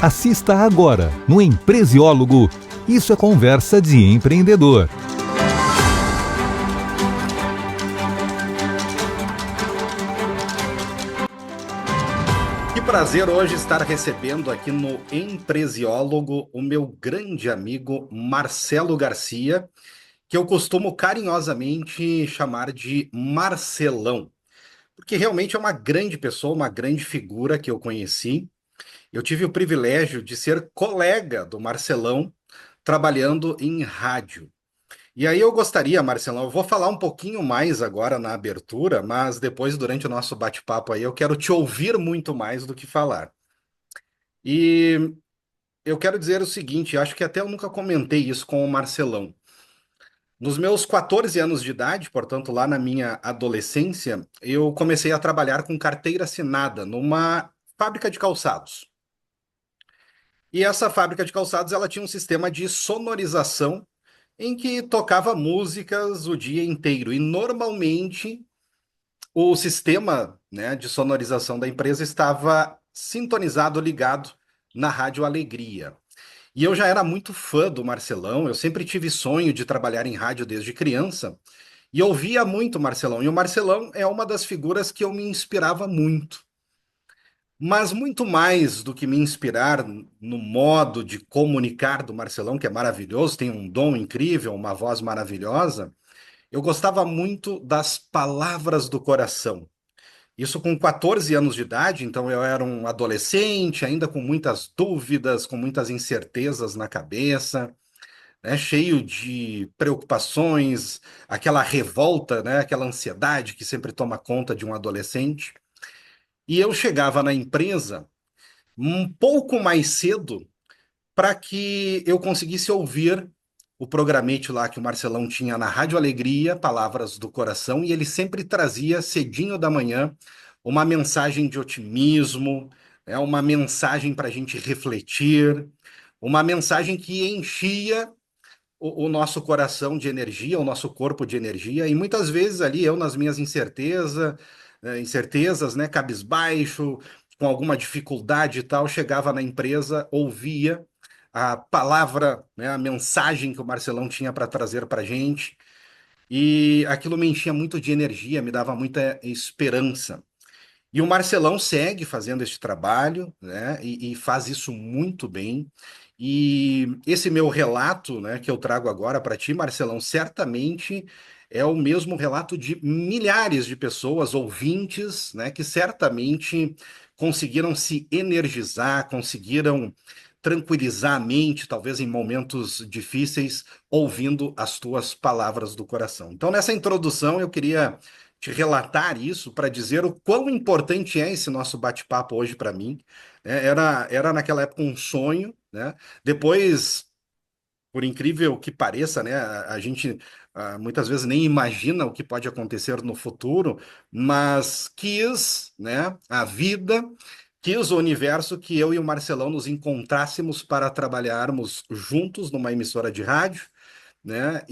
Assista agora no Empresiólogo. Isso é conversa de empreendedor. Que prazer hoje estar recebendo aqui no Empresiólogo o meu grande amigo Marcelo Garcia, que eu costumo carinhosamente chamar de Marcelão, porque realmente é uma grande pessoa, uma grande figura que eu conheci. Eu tive o privilégio de ser colega do Marcelão trabalhando em rádio. E aí eu gostaria, Marcelão, eu vou falar um pouquinho mais agora na abertura, mas depois, durante o nosso bate-papo aí, eu quero te ouvir muito mais do que falar. E eu quero dizer o seguinte, acho que até eu nunca comentei isso com o Marcelão. Nos meus 14 anos de idade, portanto, lá na minha adolescência, eu comecei a trabalhar com carteira assinada numa fábrica de calçados. E essa fábrica de calçados, ela tinha um sistema de sonorização em que tocava músicas o dia inteiro. E normalmente o sistema, né, de sonorização da empresa estava sintonizado, ligado na Rádio Alegria. E eu já era muito fã do Marcelão, eu sempre tive sonho de trabalhar em rádio desde criança, e ouvia muito o Marcelão. E o Marcelão é uma das figuras que eu me inspirava muito. Mas muito mais do que me inspirar no modo de comunicar do Marcelão, que é maravilhoso, tem um dom incrível, uma voz maravilhosa, eu gostava muito das palavras do coração. Isso com 14 anos de idade, então eu era um adolescente, ainda com muitas dúvidas, com muitas incertezas na cabeça, né, cheio de preocupações, aquela revolta, né, aquela ansiedade que sempre toma conta de um adolescente. E eu chegava na empresa um pouco mais cedo para que eu conseguisse ouvir o programete lá que o Marcelão tinha na Rádio Alegria, Palavras do Coração, e ele sempre trazia cedinho da manhã uma mensagem de otimismo, uma mensagem para a gente refletir, uma mensagem que enchia o nosso coração de energia, o nosso corpo de energia, e muitas vezes ali eu nas minhas incertezas, né, cabisbaixo, com alguma dificuldade e tal, chegava na empresa, ouvia a palavra, né, a mensagem que o Marcelão tinha para trazer para a gente, e aquilo me enchia muito de energia, me dava muita esperança. E o Marcelão segue fazendo esse trabalho, né? E faz isso muito bem. E esse meu relato, né, que eu trago agora para ti, Marcelão, certamente é o mesmo relato de milhares de pessoas, ouvintes, né, que certamente conseguiram se energizar, conseguiram tranquilizar a mente, talvez em momentos difíceis, ouvindo as tuas palavras do coração. Então, nessa introdução, eu queria te relatar isso para dizer o quão importante é esse nosso bate-papo hoje para mim. Era naquela época um sonho, né? Depois, por incrível que pareça, né, a gente muitas vezes nem imagina o que pode acontecer no futuro, mas quis, né, a vida, quis o universo que eu e o Marcelão nos encontrássemos para trabalharmos juntos numa emissora de rádio, né?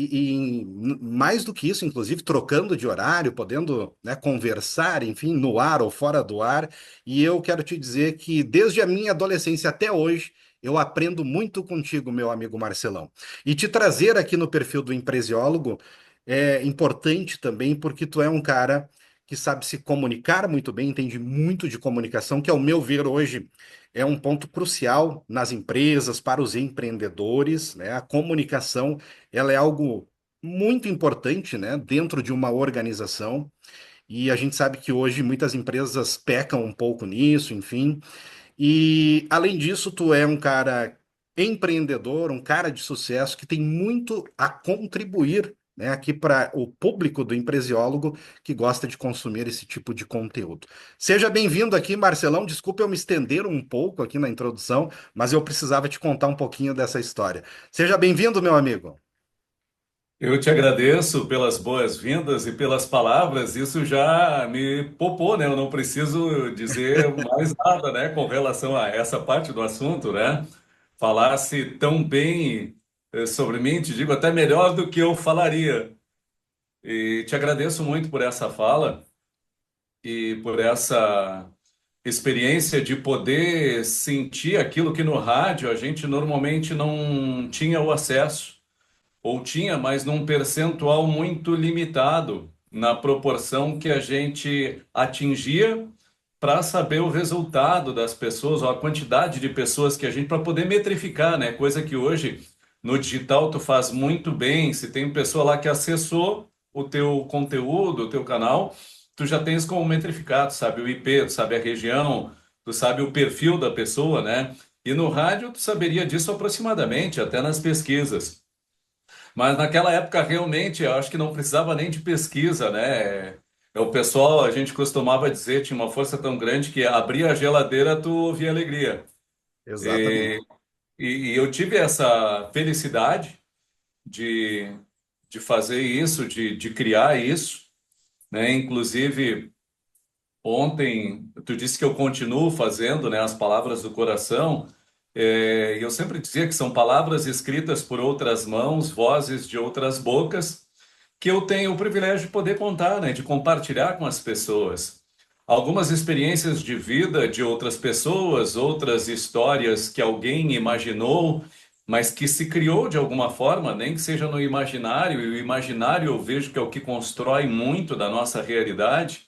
Mais do que isso, inclusive trocando de horário, podendo, né, conversar, enfim, no ar ou fora do ar. E eu quero te dizer que desde a minha adolescência até hoje, eu aprendo muito contigo, meu amigo Marcelão. E te trazer aqui no perfil do Empresiólogo é importante também, porque tu é um cara que sabe se comunicar muito bem, entende muito de comunicação, que ao meu ver hoje é um ponto crucial nas empresas, para os empreendedores, né? A comunicação ela é algo muito importante, né, dentro de uma organização. E a gente sabe que hoje muitas empresas pecam um pouco nisso, enfim. E além disso, tu é um cara empreendedor, um cara de sucesso que tem muito a contribuir, né, aqui para o público do empresiólogo que gosta de consumir esse tipo de conteúdo. Seja bem-vindo aqui, Marcelão. Desculpa eu me estender um pouco aqui na introdução, mas eu precisava te contar um pouquinho dessa história. Seja bem-vindo, meu amigo. Eu te agradeço pelas boas-vindas e pelas palavras. Isso já me poupou, né? Eu não preciso dizer mais nada, né, com relação a essa parte do assunto, né? Falasse tão bem sobre mim, te digo até melhor do que eu falaria. E te agradeço muito por essa fala e por essa experiência de poder sentir aquilo que no rádio a gente normalmente não tinha o acesso, ou tinha, mas num percentual muito limitado, na proporção que a gente atingia para saber o resultado das pessoas, ou a quantidade de pessoas que a gente, para poder metrificar, né? Coisa que hoje no digital tu faz muito bem. Se tem pessoa lá que acessou o teu conteúdo, o teu canal, tu já tens como metrificar, tu sabe o IP, tu sabe a região, tu sabe o perfil da pessoa, né? E no rádio tu saberia disso aproximadamente, até nas pesquisas. Mas naquela época, realmente, eu acho que não precisava nem de pesquisa, né? O pessoal, a gente costumava dizer, tinha uma força tão grande que abria a geladeira, tu ouvia alegria. Exatamente. E, e eu tive essa felicidade de, de fazer isso, de criar isso, né? Inclusive, ontem, tu disse que eu continuo fazendo, né, as palavras do coração. E eu sempre dizia que são palavras escritas por outras mãos, vozes de outras bocas, que eu tenho o privilégio de poder contar, né, de compartilhar com as pessoas. Algumas experiências de vida de outras pessoas, outras histórias que alguém imaginou, mas que se criou de alguma forma, nem que seja no imaginário, e o imaginário eu vejo que é o que constrói muito da nossa realidade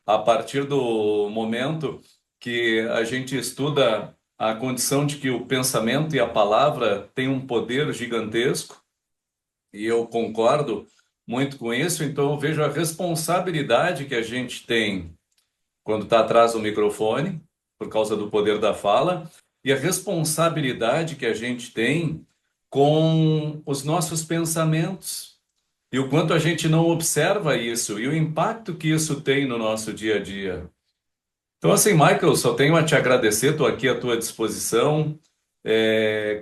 a partir do momento que a gente estuda a condição de que o pensamento e a palavra têm um poder gigantesco, e eu concordo muito com isso, então eu vejo a responsabilidade que a gente tem quando está atrás do microfone, por causa do poder da fala, e a responsabilidade que a gente tem com os nossos pensamentos. E o quanto a gente não observa isso e o impacto que isso tem no nosso dia a dia. Então, assim, Michael, só tenho a te agradecer, estou aqui à tua disposição.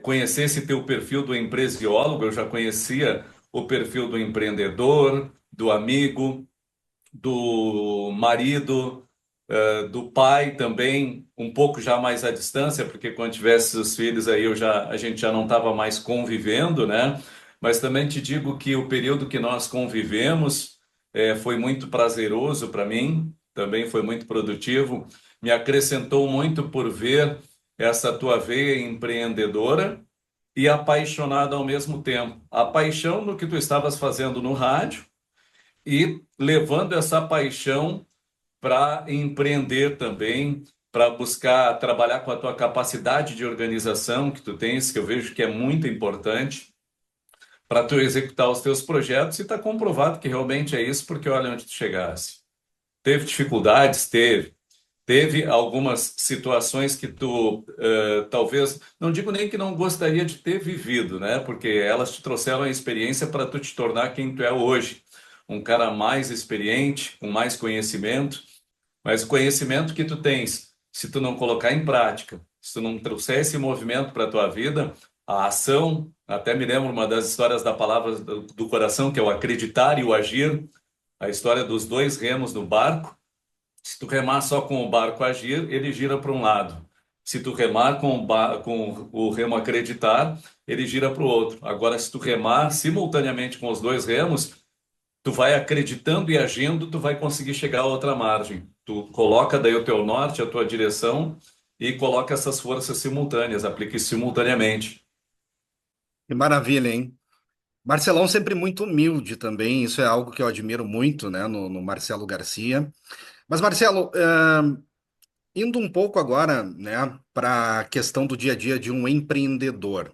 Conhecer esse teu perfil do empresiólogo, eu já conhecia o perfil do empreendedor, do amigo, do marido, do pai também, um pouco já mais à distância, porque quando tivesse os filhos aí a gente já não estava mais convivendo, né? Mas também te digo que o período que nós convivemos foi muito prazeroso para mim, também foi muito produtivo, me acrescentou muito por ver essa tua veia empreendedora e apaixonada ao mesmo tempo. A paixão no que tu estavas fazendo no rádio e levando essa paixão para empreender também, para buscar trabalhar com a tua capacidade de organização que tu tens, que eu vejo que é muito importante, para tu executar os teus projetos e está comprovado que realmente é isso, porque olha onde tu chegasse. Teve dificuldades? Teve. Teve algumas situações que tu talvez, não digo nem que não gostaria de ter vivido, né? Porque elas te trouxeram a experiência para tu te tornar quem tu é hoje. Um cara mais experiente, com mais conhecimento, mas o conhecimento que tu tens, se tu não colocar em prática, se tu não trouxer esse movimento para a tua vida, a ação, até me lembro uma das histórias da palavra do coração, que é o acreditar e o agir, a história dos dois remos no barco. Se tu remar só com o barco agir, ele gira para um lado. Se tu remar com o remo acreditar, ele gira para o outro. Agora, se tu remar simultaneamente com os dois remos, tu vai acreditando e agindo, tu vai conseguir chegar a outra margem. Tu coloca daí o teu norte, a tua direção e coloca essas forças simultâneas, aplique simultaneamente. Que maravilha, hein? Marcelão sempre muito humilde também, isso é algo que eu admiro muito, né, no Marcelo Garcia. Mas, Marcelo, indo um pouco agora, né, para a questão do dia a dia de um empreendedor.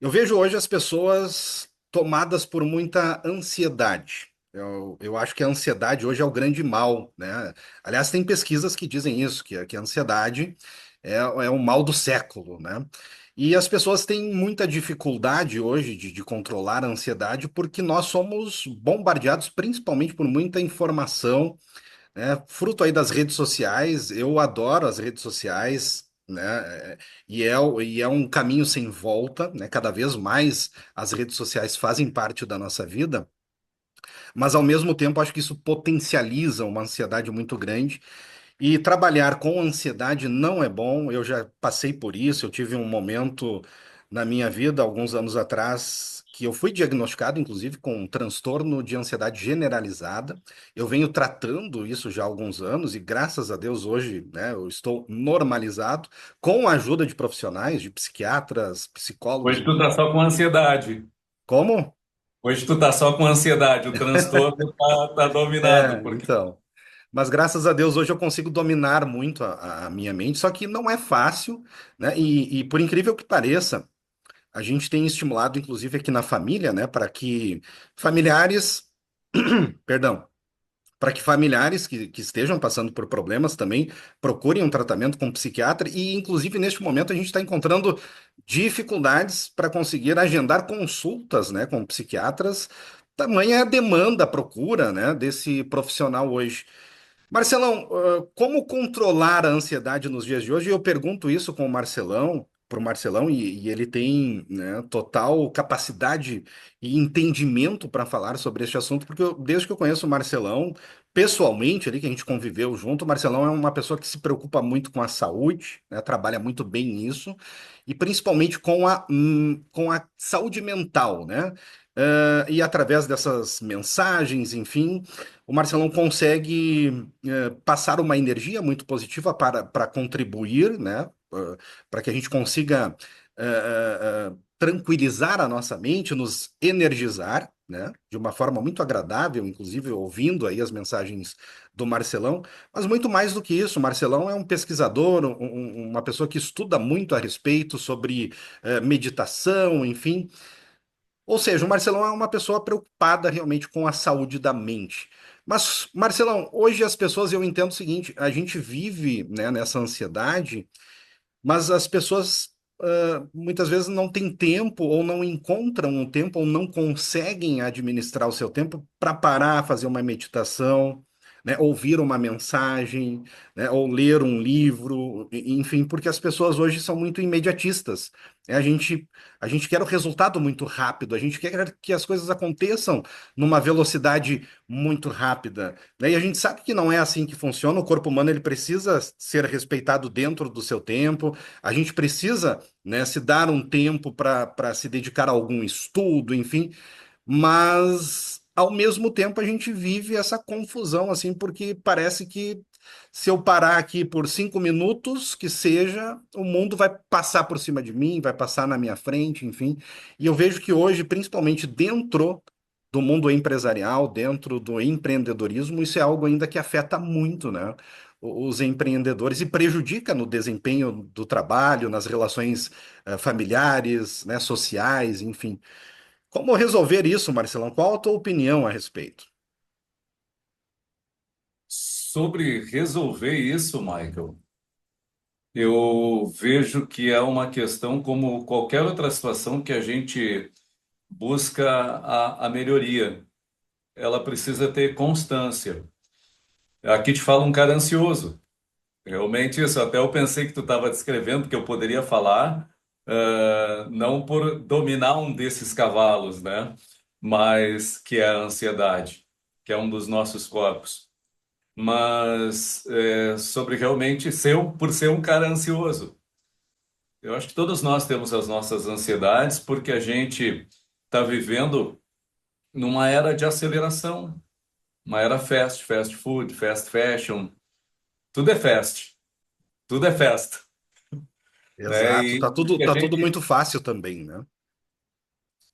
Eu vejo hoje as pessoas tomadas por muita ansiedade. Eu acho que a ansiedade hoje é o grande mal, né? Aliás, tem pesquisas que dizem isso, que a ansiedade é o mal do século, né? E as pessoas têm muita dificuldade hoje de controlar a ansiedade porque nós somos bombardeados principalmente por muita informação, né? Fruto aí das redes sociais. Eu adoro as redes sociais, né? E é um caminho sem volta, né? Cada vez mais as redes sociais fazem parte da nossa vida, mas ao mesmo tempo acho que isso potencializa uma ansiedade muito grande. E trabalhar com ansiedade não é bom. Eu já passei por isso. Eu tive um momento na minha vida, alguns anos atrás, que eu fui diagnosticado, inclusive, com um transtorno de ansiedade generalizada. Eu venho tratando isso já há alguns anos e, graças a Deus, hoje, né, eu estou normalizado com a ajuda de profissionais, de psiquiatras, psicólogos, Hoje tu enfim. tá só com ansiedade. Como? Hoje tu tá só com ansiedade. O transtorno tá dominado. Porque Então. Mas graças a Deus hoje eu consigo dominar muito a minha mente, só que não é fácil, né? E por incrível que pareça, a gente tem estimulado, inclusive aqui na família, né, para que familiares, perdão, para que familiares que estejam passando por problemas também procurem um tratamento com um psiquiatra, e inclusive neste momento a gente está encontrando dificuldades para conseguir agendar consultas, né, com psiquiatras. Tamanha é a demanda, a procura, né, desse profissional hoje. Marcelão, como controlar a ansiedade nos dias de hoje? Eu pergunto isso com o Marcelão, para o Marcelão, e ele tem, né, total capacidade e entendimento para falar sobre este assunto, porque desde que eu conheço o Marcelão, pessoalmente, ali que a gente conviveu junto, o Marcelão é uma pessoa que se preocupa muito com a saúde, né, trabalha muito bem nisso, e principalmente com a saúde mental, né? E através dessas mensagens, enfim, o Marcelão consegue passar uma energia muito positiva para contribuir, né? Para que a gente consiga tranquilizar a nossa mente, nos energizar, né? De uma forma muito agradável, inclusive ouvindo aí as mensagens do Marcelão. Mas muito mais do que isso, o Marcelão é um pesquisador, uma pessoa que estuda muito a respeito sobre meditação, enfim. Ou seja, o Marcelão é uma pessoa preocupada realmente com a saúde da mente. Mas, Marcelão, hoje as pessoas, eu entendo o seguinte, a gente vive, né, nessa ansiedade, mas as pessoas muitas vezes não têm tempo ou não encontram um tempo ou não conseguem administrar o seu tempo para parar, fazer uma meditação, né, ouvir uma mensagem, né, ou ler um livro, enfim, porque as pessoas hoje são muito imediatistas. A gente quer o resultado muito rápido, a gente quer que as coisas aconteçam numa velocidade muito rápida, né? E a gente sabe que não é assim que funciona. O corpo humano ele precisa ser respeitado dentro do seu tempo. A gente precisa, né, se dar um tempo para se dedicar a algum estudo, enfim, mas ao mesmo tempo a gente vive essa confusão, assim, porque parece que se eu parar aqui por 5 minutos, que seja, o mundo vai passar por cima de mim, vai passar na minha frente, enfim. E eu vejo que hoje, principalmente dentro do mundo empresarial, dentro do empreendedorismo, isso é algo ainda que afeta muito, né? Os empreendedores e prejudica no desempenho do trabalho, nas relações familiares, né, sociais, enfim. Como resolver isso, Marcelão? Qual a tua opinião a respeito? sobre resolver isso, Michael, eu vejo que é uma questão como qualquer outra situação que a gente busca a melhoria. Ela precisa ter constância. Aqui te fala um cara ansioso. Realmente isso, até eu pensei que tu estava descrevendo que eu poderia falar, não por dominar um desses cavalos, né? Mas que é a ansiedade, que é um dos nossos corpos. Mas sobre realmente por ser um cara ansioso. Eu acho que todos nós temos as nossas ansiedades porque a gente está vivendo numa era de aceleração, uma era fast food, fast fashion, tudo é fast, tudo é festa, né? Exato, tá E tudo, a tá tudo gente, muito fácil também, né?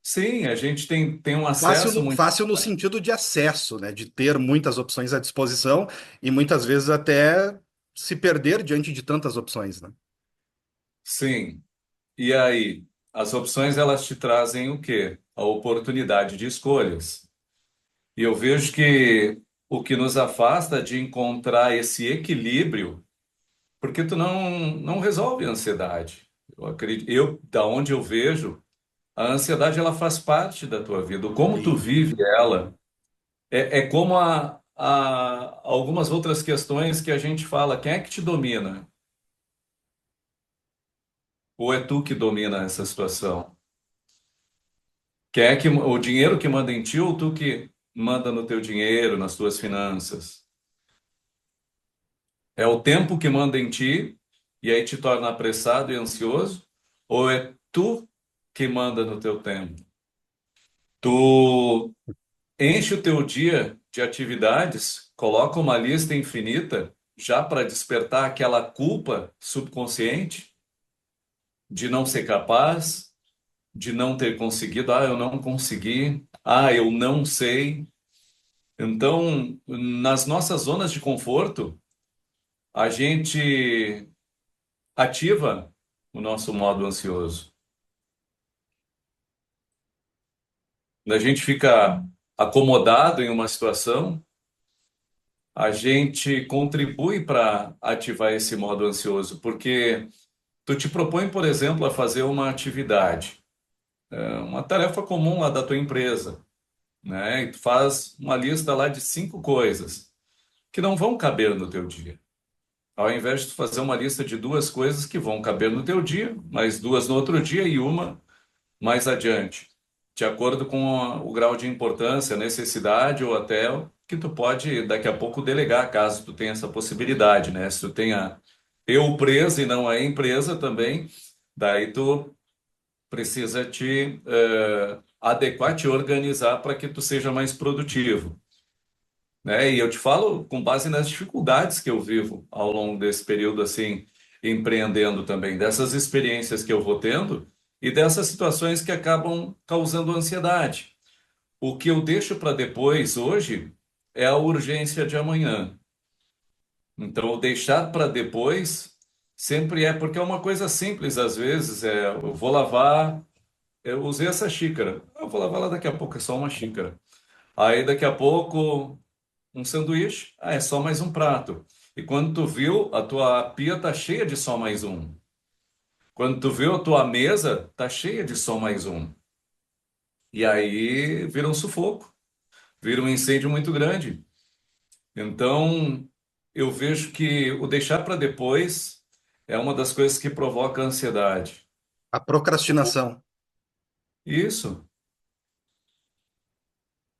sim, a gente tem um Fácil, acesso muito. fácil no sentido de acesso, né? De ter muitas opções à disposição e muitas vezes até se perder diante de tantas opções, né? Sim. E aí, as opções elas te trazem o quê? A oportunidade de escolhas. E eu vejo que o que nos afasta de encontrar esse equilíbrio, porque tu não resolve a ansiedade. Eu acredito, da onde eu vejo, a ansiedade ela faz parte da tua vida. O como tu Sim. vive ela é como algumas outras questões que a gente fala, quem é que te domina? Ou é tu que domina essa situação? Quem é que o dinheiro que manda em ti ou tu que manda no teu dinheiro, nas tuas finanças? É o tempo que manda em ti e aí te torna apressado e ansioso? Ou é tu que manda no teu tempo? Tu enche o teu dia de atividades, coloca uma lista infinita já para despertar aquela culpa subconsciente de não ser capaz, de não ter conseguido. Ah, eu não consegui. Ah, eu não sei. Então, nas nossas zonas de conforto, a gente ativa o nosso modo ansioso. Quando a gente fica acomodado em uma situação, a gente contribui para ativar esse modo ansioso, porque tu te propõe, por exemplo, a fazer uma atividade, uma tarefa comum lá da tua empresa, né? E tu faz uma lista lá de 5 coisas que não vão caber no teu dia. Ao invés de tu fazer uma lista de 2 coisas que vão caber no teu dia, mais 2 no outro dia e uma mais adiante, de acordo com o grau de importância, necessidade ou até o que tu pode daqui a pouco delegar, caso tu tenha essa possibilidade, né? Se tu tenha eu presa e não a empresa também, daí tu precisa te adequar, te organizar para que tu seja mais produtivo, né? E eu te falo com base nas dificuldades que eu vivo ao longo desse período, assim, empreendendo também, dessas experiências que eu vou tendo e dessas situações que acabam causando ansiedade. O que eu deixo para depois hoje é a urgência de amanhã. Então, o deixar para depois sempre é porque é uma coisa simples, às vezes, eu vou lavar, eu usei essa xícara, eu vou lavar lá daqui a pouco, é só uma xícara. Aí daqui a pouco um sanduíche, é só mais um prato. E quando tu viu, a tua pia tá cheia de só mais um. Quando tu viu, a tua mesa tá cheia de só mais um. E aí vira um sufoco, vira um incêndio muito grande. Então, eu vejo que o deixar para depois é uma das coisas que provoca ansiedade. A procrastinação. Isso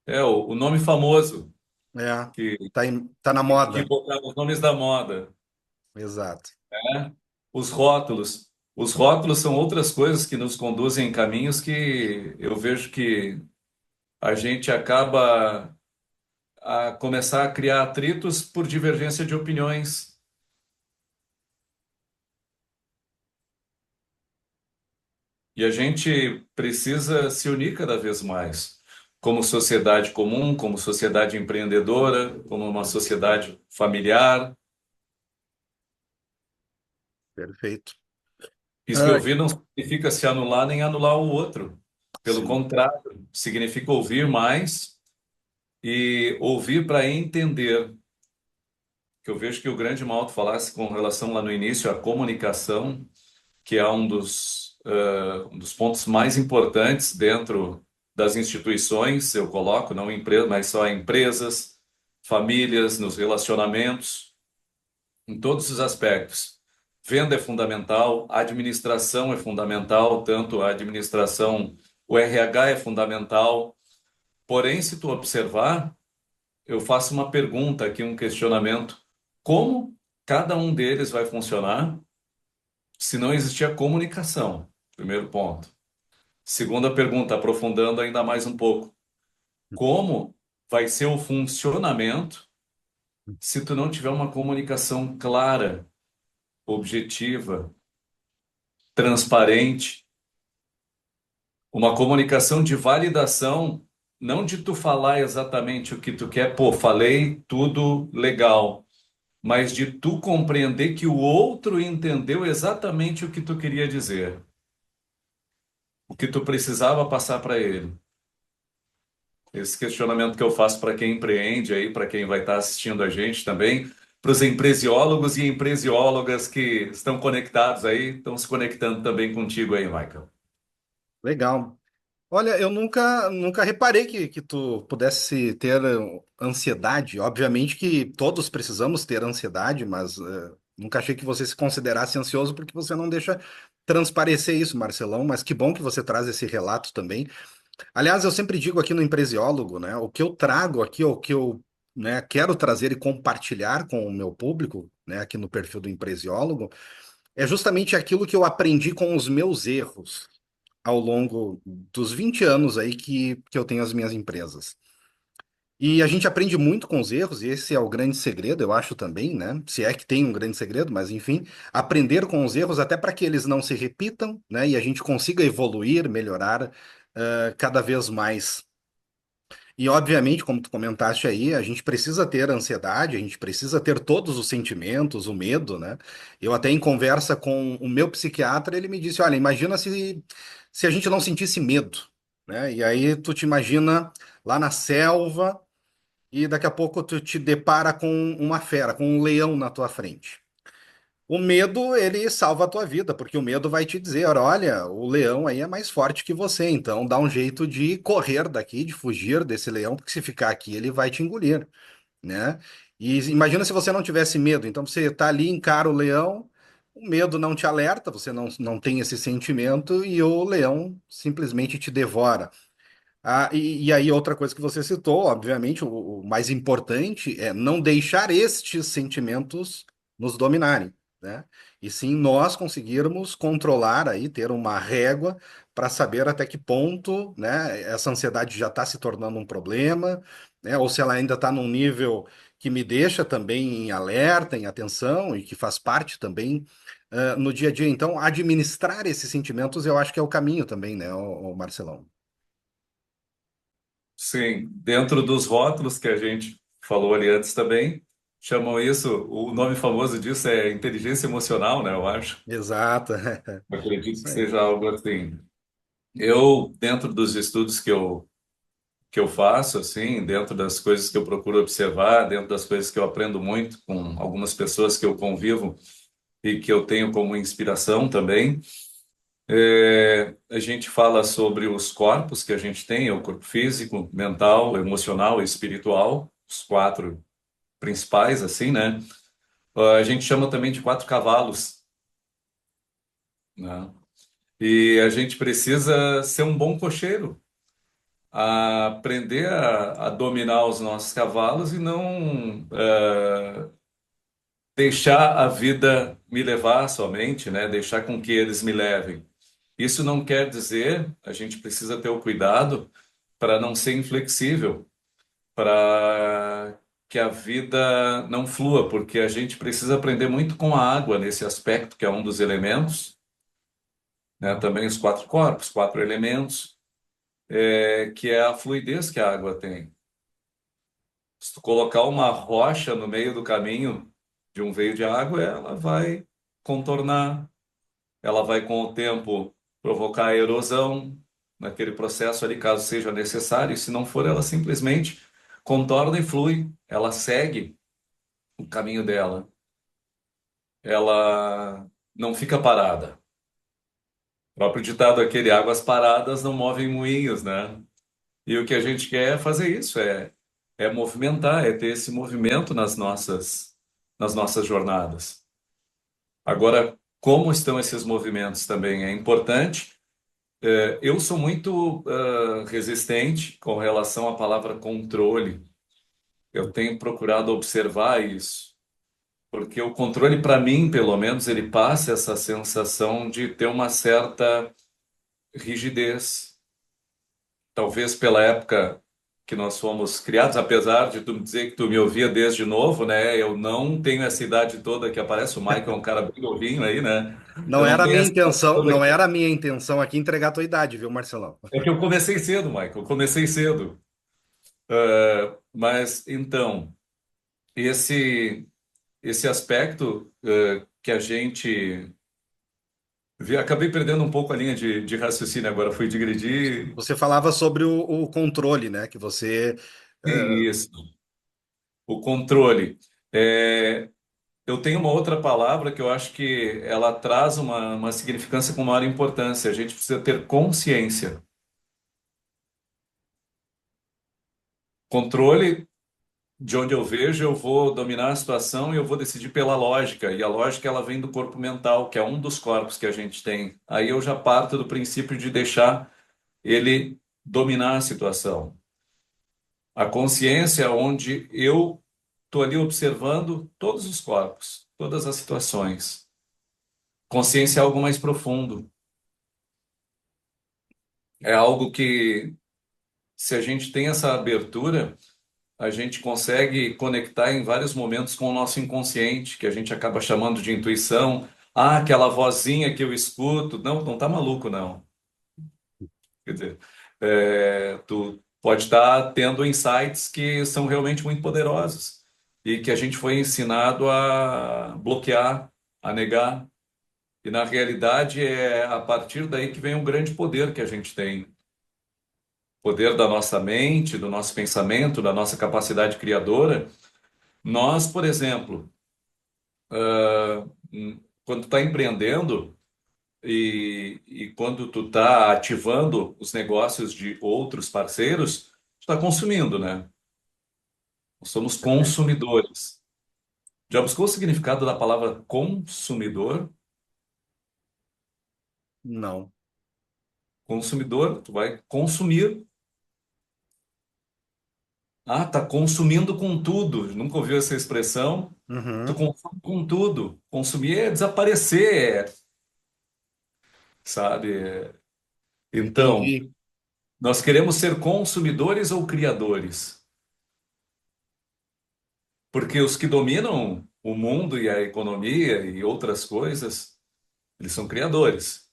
é o nome famoso É, que, tá na que moda. botaram os nomes da moda. Exato. Né? Os rótulos. Os rótulos são outras coisas que nos conduzem em caminhos que eu vejo que a gente acaba a começar a criar atritos por divergência de opiniões. E a gente precisa se unir cada vez mais, como sociedade comum, como sociedade empreendedora, como uma sociedade familiar. Perfeito. Isso que Ah, ouvir não significa se anular nem anular o outro. Pelo sim, contrário, significa ouvir mais e ouvir para entender. Que eu vejo que o grande mal tu falasse com relação lá no início à comunicação, que é um dos pontos mais importantes dentro das instituições, eu coloco, não empresas, mas só empresas, famílias, nos relacionamentos, em todos os aspectos. Venda é fundamental, a administração é fundamental, tanto a administração, o RH é fundamental. Porém, se tu observar, eu faço uma pergunta aqui, um questionamento. Como cada um deles vai funcionar se não existir a comunicação? Primeiro ponto. Segunda pergunta, aprofundando ainda mais um pouco. Como vai ser o funcionamento se tu não tiver uma comunicação clara, objetiva, transparente, uma comunicação de validação, não de tu falar exatamente o que tu quer, pô, falei tudo legal, mas de tu compreender que o outro entendeu exatamente o que tu queria dizer, o que tu precisava passar para ele. Esse questionamento que eu faço para quem empreende aí, para quem vai estar assistindo a gente também, para os empresiólogos e empresiólogas que estão conectados aí, estão se conectando também contigo aí, Michael. legal. Olha, eu nunca reparei que tu pudesse ter ansiedade. Obviamente que todos precisamos ter ansiedade, mas nunca achei que você se considerasse ansioso porque você não deixa transparecer isso, Marcelão. Mas que bom que você traz esse relato também. Aliás, eu sempre digo aqui no Empresiólogo, né? O que eu trago aqui, o que eu, né, quero trazer e compartilhar com o meu público, né, aqui no perfil do Empresiólogo, é justamente aquilo que eu aprendi com os meus erros. ao longo dos 20 anos aí que eu tenho as minhas empresas. E a gente aprende muito com os erros, e esse é o grande segredo, eu acho também, né? Se é que tem um grande segredo, mas enfim, aprender com os erros até para que eles não se repitam, né? E a gente consiga evoluir, melhorar, cada vez mais. E obviamente, como tu comentaste aí, a gente precisa ter ansiedade, a gente precisa ter todos os sentimentos, o medo, né? Eu até em conversa com o meu psiquiatra, ele me disse, olha, imagina se a gente não sentisse medo, né? E aí tu te imagina lá na selva e daqui a pouco tu te depara com uma fera, com um leão na tua frente. O medo, ele salva a tua vida, porque o medo vai te dizer, olha, o leão aí é mais forte que você, então dá um jeito de correr daqui, de fugir desse leão, porque se ficar aqui ele vai te engolir, né? E imagina se você não tivesse medo, então você tá ali, encara o leão, o medo não te alerta, você não tem esse sentimento e o leão simplesmente te devora. E aí, outra coisa que você citou, obviamente, o mais importante é não deixar estes sentimentos nos dominarem, né? E sim nós conseguirmos controlar aí, ter uma régua para saber até que ponto, né, essa ansiedade já está se tornando um problema, né? Ou se ela ainda está num nível que me deixa também em alerta, em atenção e que faz parte também, no dia a dia. Então, administrar esses sentimentos eu acho que é o caminho também, né, o Marcelão? Sim, dentro dos rótulos que a gente falou ali antes também, chamam isso, o nome famoso disso é inteligência emocional, né? Eu acho. Exato. Eu acredito Isso que aí. seja algo assim. Eu, dentro dos estudos que eu faço, assim, dentro das coisas que eu procuro observar, dentro das coisas que eu aprendo muito com algumas pessoas que eu convivo e que eu tenho como inspiração também, a gente fala sobre os corpos que a gente tem, o corpo físico, mental, emocional e espiritual, os quatro principais, assim, né? A gente chama também de quatro cavalos, né? E a gente precisa ser um bom cocheiro, a aprender a dominar os nossos cavalos e não deixar a vida me levar somente, né? Deixar com que eles me levem. Isso não quer dizer, a gente precisa ter o cuidado para não ser inflexível, para que a vida não flua, porque a gente precisa aprender muito com a água nesse aspecto, que é um dos elementos, né? Também os quatro corpos, quatro elementos, que é a fluidez que a água tem. Se tu colocar uma rocha no meio do caminho de um veio de água, ela vai contornar, ela vai com o tempo provocar erosão naquele processo ali, caso seja necessário, e se não for, ela simplesmente contorna e flui, ela segue o caminho dela, ela não fica parada. O próprio ditado aquele, águas paradas não movem moinhos, né? E o que a gente quer é fazer isso, é movimentar, é ter esse movimento nas nossas jornadas. Agora, como estão esses movimentos também é importante. Eu sou muito resistente com relação à palavra controle. Eu tenho procurado observar isso, porque o controle, para mim, pelo menos, ele passa essa sensação de ter uma certa rigidez. Talvez pela época que nós fomos criados, apesar de tu me dizer que tu me ouvia desde novo, né? Eu não tenho essa idade toda que aparece. O Michael é um cara bem novinho aí, né? Não Eu não era a tenho minha essa idade intenção, toda não aqui. era a minha intenção aqui entregar a tua idade, viu, Marcelão? É que eu comecei cedo, Michael. Eu comecei cedo. Mas então, esse aspecto que a gente vê, acabei perdendo um pouco a linha de raciocínio agora, fui digredir. Você falava sobre o controle, né? Que você. Sim, isso, o controle. É, eu tenho uma outra palavra que eu acho que ela traz uma significância com maior importância. A gente precisa ter consciência. Controle, de onde eu vejo, eu vou dominar a situação e eu vou decidir pela lógica. E a lógica ela vem do corpo mental, que é um dos corpos que a gente tem. Aí eu já parto do princípio de deixar ele dominar a situação. A consciência, onde eu estou ali observando todos os corpos, todas as situações. Consciência é algo mais profundo. É algo que, se a gente tem essa abertura, a gente consegue conectar em vários momentos com o nosso inconsciente, que a gente acaba chamando de intuição. Ah, aquela vozinha que eu escuto. Não, não tá maluco, não. Quer dizer, tu pode estar tendo insights que são realmente muito poderosos e que a gente foi ensinado a bloquear, a negar. E na realidade é a partir daí que vem um grande poder que a gente tem. Poder da nossa mente, do nosso pensamento, da nossa capacidade criadora. Nós, por exemplo, quando está empreendendo e quando tu está ativando os negócios de outros parceiros, tu está consumindo, né? Nós somos Perfeito. consumidores. Já buscou o significado da palavra consumidor? Não. Consumidor, tu vai consumir. Ah, tá consumindo com tudo. Nunca ouviu essa expressão? Tu Uhum. consome com tudo. Consumir é desaparecer, sabe? Então, Entendi. nós queremos ser consumidores ou criadores? Porque os que dominam o mundo e a economia e outras coisas, eles são criadores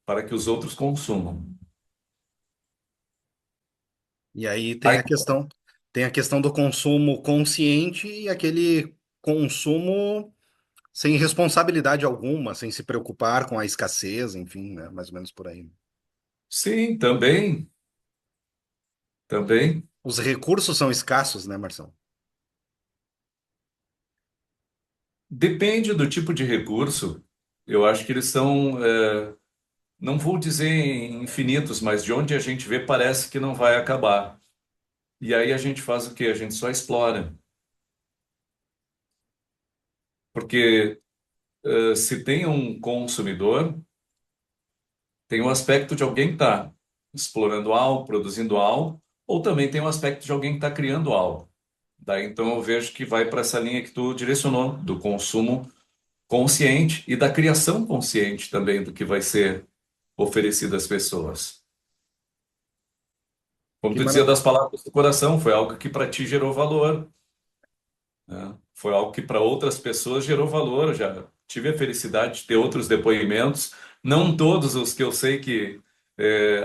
para que os outros consumam. E aí Aí, tem a questão do consumo consciente e aquele consumo sem responsabilidade alguma, sem se preocupar com a escassez, enfim, né? Mais ou menos por aí. sim, também, também. Os recursos são escassos, né, Marcelo? Depende do tipo de recurso. Eu acho que eles são, não vou dizer infinitos, mas de onde a gente vê parece que não vai acabar. E aí a gente faz o quê? A gente só explora. Porque se tem um consumidor, tem um aspecto de alguém que está explorando algo, produzindo algo, ou também tem um aspecto de alguém que está criando algo. Daí então eu vejo que vai para essa linha que tu direcionou, do consumo consciente e da criação consciente também do que vai ser oferecido às pessoas. Como Que tu dizia mara... das palavras do coração, foi algo que para ti gerou valor, né? Foi algo que para outras pessoas gerou valor. Eu já tive a felicidade de ter outros depoimentos, não todos os que eu sei que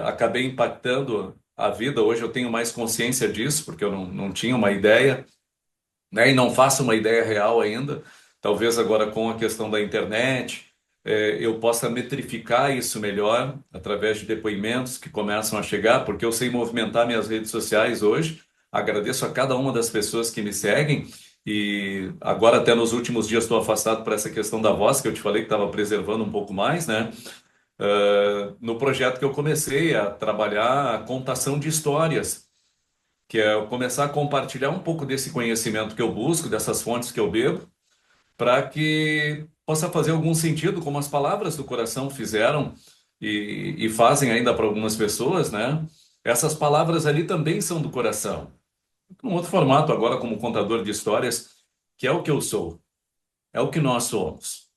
acabei impactando a vida. Hoje eu tenho mais consciência disso, porque eu não tinha uma ideia, né? E não faço uma ideia real ainda. Talvez agora com a questão da internet, eu possa metrificar isso melhor através de depoimentos que começam a chegar, porque eu sei movimentar minhas redes sociais hoje. Agradeço a cada uma das pessoas que me seguem. E agora, até nos últimos dias, estou afastado por essa questão da voz, que eu te falei que estava preservando um pouco mais, né? No projeto que eu comecei a trabalhar a contação de histórias, que é eu começar a compartilhar um pouco desse conhecimento que eu busco, dessas fontes que eu bebo, para que possa fazer algum sentido, como as palavras do coração fizeram e fazem ainda para algumas pessoas, né? Essas palavras ali também são do coração. Um outro formato agora como contador de histórias, que é o que eu sou, é o que nós somos.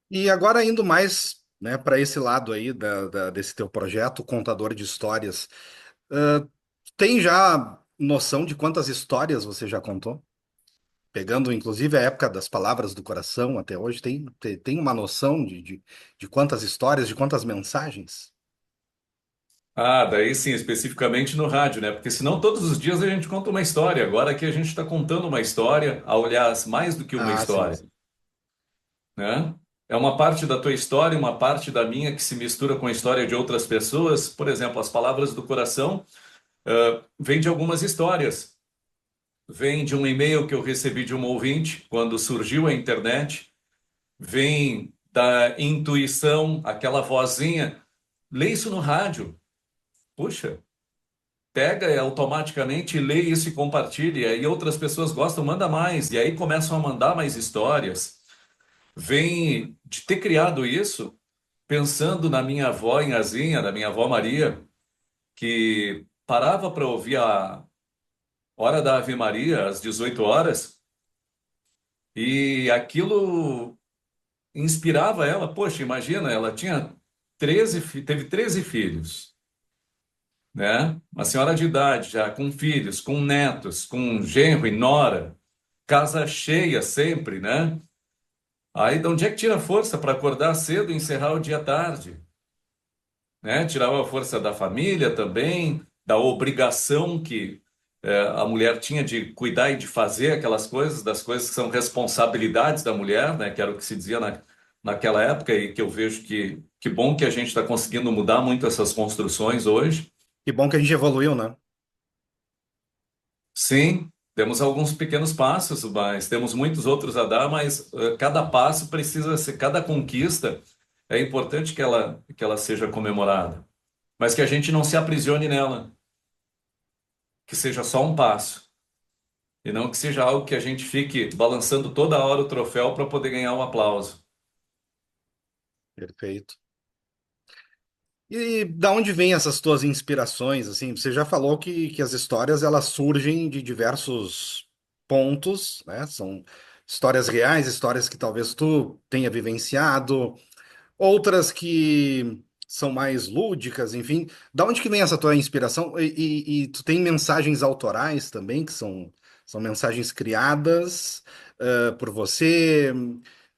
E agora indo mais, né, para esse lado aí desse teu projeto, contador de histórias, tem já noção de quantas histórias você já contou? Pegando inclusive a época das palavras do coração até hoje, tem uma noção de quantas histórias, de quantas mensagens? Ah, daí sim, especificamente no rádio, né? Porque senão todos os dias a gente conta uma história. Agora aqui a gente está contando uma história, a olhar mais do que uma Ah, sim, história, sim. né? É uma parte da tua história, uma parte da minha que se mistura com a história de outras pessoas. Por exemplo, as palavras do coração, vêm de algumas histórias. Vem de um e-mail que eu recebi de um ouvinte quando surgiu a internet. Vem da intuição, aquela vozinha. Lê isso no rádio. Puxa, pega automaticamente, lê isso e compartilha. E aí outras pessoas gostam, manda mais. E aí começam a mandar mais histórias. Vem de ter criado isso pensando na minha avó Inhazinha, da minha avó Maria, que parava para ouvir a hora da Ave Maria às 18 horas e aquilo inspirava ela. Poxa, imagina, ela tinha teve 13 filhos, né? Uma senhora de idade já, com filhos, com netos, com genro e nora, casa cheia sempre, né? Aí, de onde é que tira força para acordar cedo e encerrar o dia tarde? Né? Tirava a força da família também, da obrigação que a mulher tinha de cuidar e de fazer aquelas coisas, das coisas que são responsabilidades da mulher, né? Que era o que se dizia naquela época e que eu vejo que bom que a gente está conseguindo mudar muito essas construções hoje. Que bom que a gente evoluiu, né? Sim, temos alguns pequenos passos, mas temos muitos outros a dar, mas cada passo precisa ser, cada conquista é importante que ela seja comemorada, mas que a gente não se aprisione nela, que seja só um passo, e não que seja algo que a gente fique balançando toda hora o troféu para poder ganhar um aplauso. Perfeito. E da onde vêm essas tuas inspirações, assim? Você já falou que as histórias elas surgem de diversos pontos, né? São histórias reais, histórias que talvez tu tenha vivenciado, outras que são mais lúdicas, enfim. Da onde que vem essa tua inspiração? E tu tem mensagens autorais também, que são mensagens criadas por você.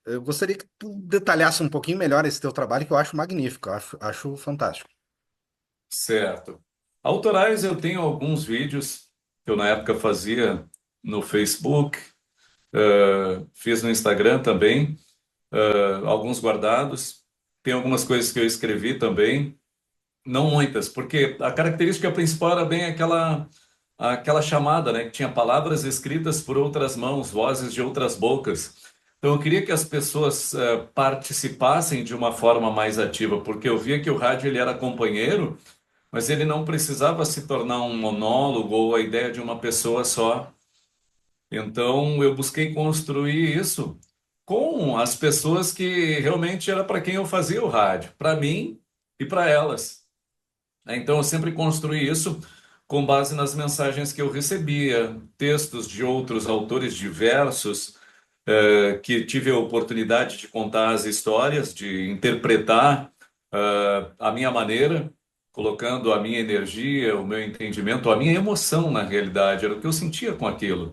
Eu gostaria que tu detalhasse um pouquinho melhor esse teu trabalho, que eu acho magnífico, acho fantástico. Certo. Autorais, eu tenho alguns vídeos que eu na época fazia no Facebook, fiz no Instagram também, alguns guardados. Tem algumas coisas que eu escrevi também. Não muitas, porque a característica principal era bem aquela chamada, né? Que tinha palavras escritas por outras mãos, vozes de outras bocas. Então eu queria que as pessoas participassem de uma forma mais ativa, porque eu via que o rádio ele era companheiro, mas ele não precisava se tornar um monólogo ou a ideia de uma pessoa só. Então eu busquei construir isso com as pessoas que realmente era para quem eu fazia o rádio, para mim e para elas. Então, eu sempre construí isso com base nas mensagens que eu recebia, textos de outros autores diversos, que tive a oportunidade de contar as histórias, de interpretar, a minha maneira, colocando a minha energia, o meu entendimento, a minha emoção na realidade, era o que eu sentia com aquilo.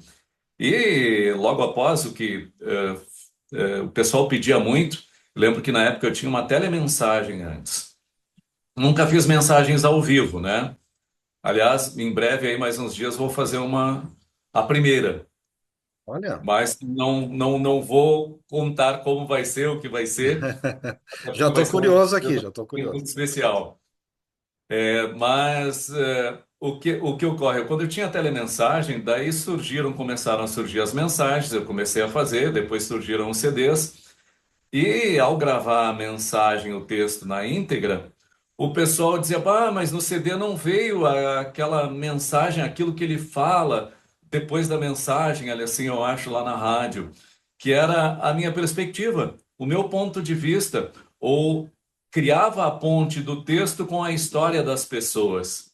E logo após o que o pessoal pedia muito, lembro que na época eu tinha uma telemensagem antes. Nunca fiz mensagens ao vivo, né? Aliás, em breve, aí mais uns dias, vou fazer a primeira, Olha, mas não vou contar como vai ser, o que vai ser, até já porque vai estou ser uma curioso aqui, surpresa já estou muito curioso. especial. Mas o que ocorre? Quando eu tinha telemensagem, daí começaram a surgir as mensagens, eu comecei a fazer, depois surgiram os CDs, e ao gravar a mensagem, o texto na íntegra, o pessoal dizia, ah, mas no CD não veio aquela mensagem, aquilo que ele fala depois da mensagem, ali assim eu acho lá na rádio, que era a minha perspectiva, o meu ponto de vista, ou criava a ponte do texto com a história das pessoas,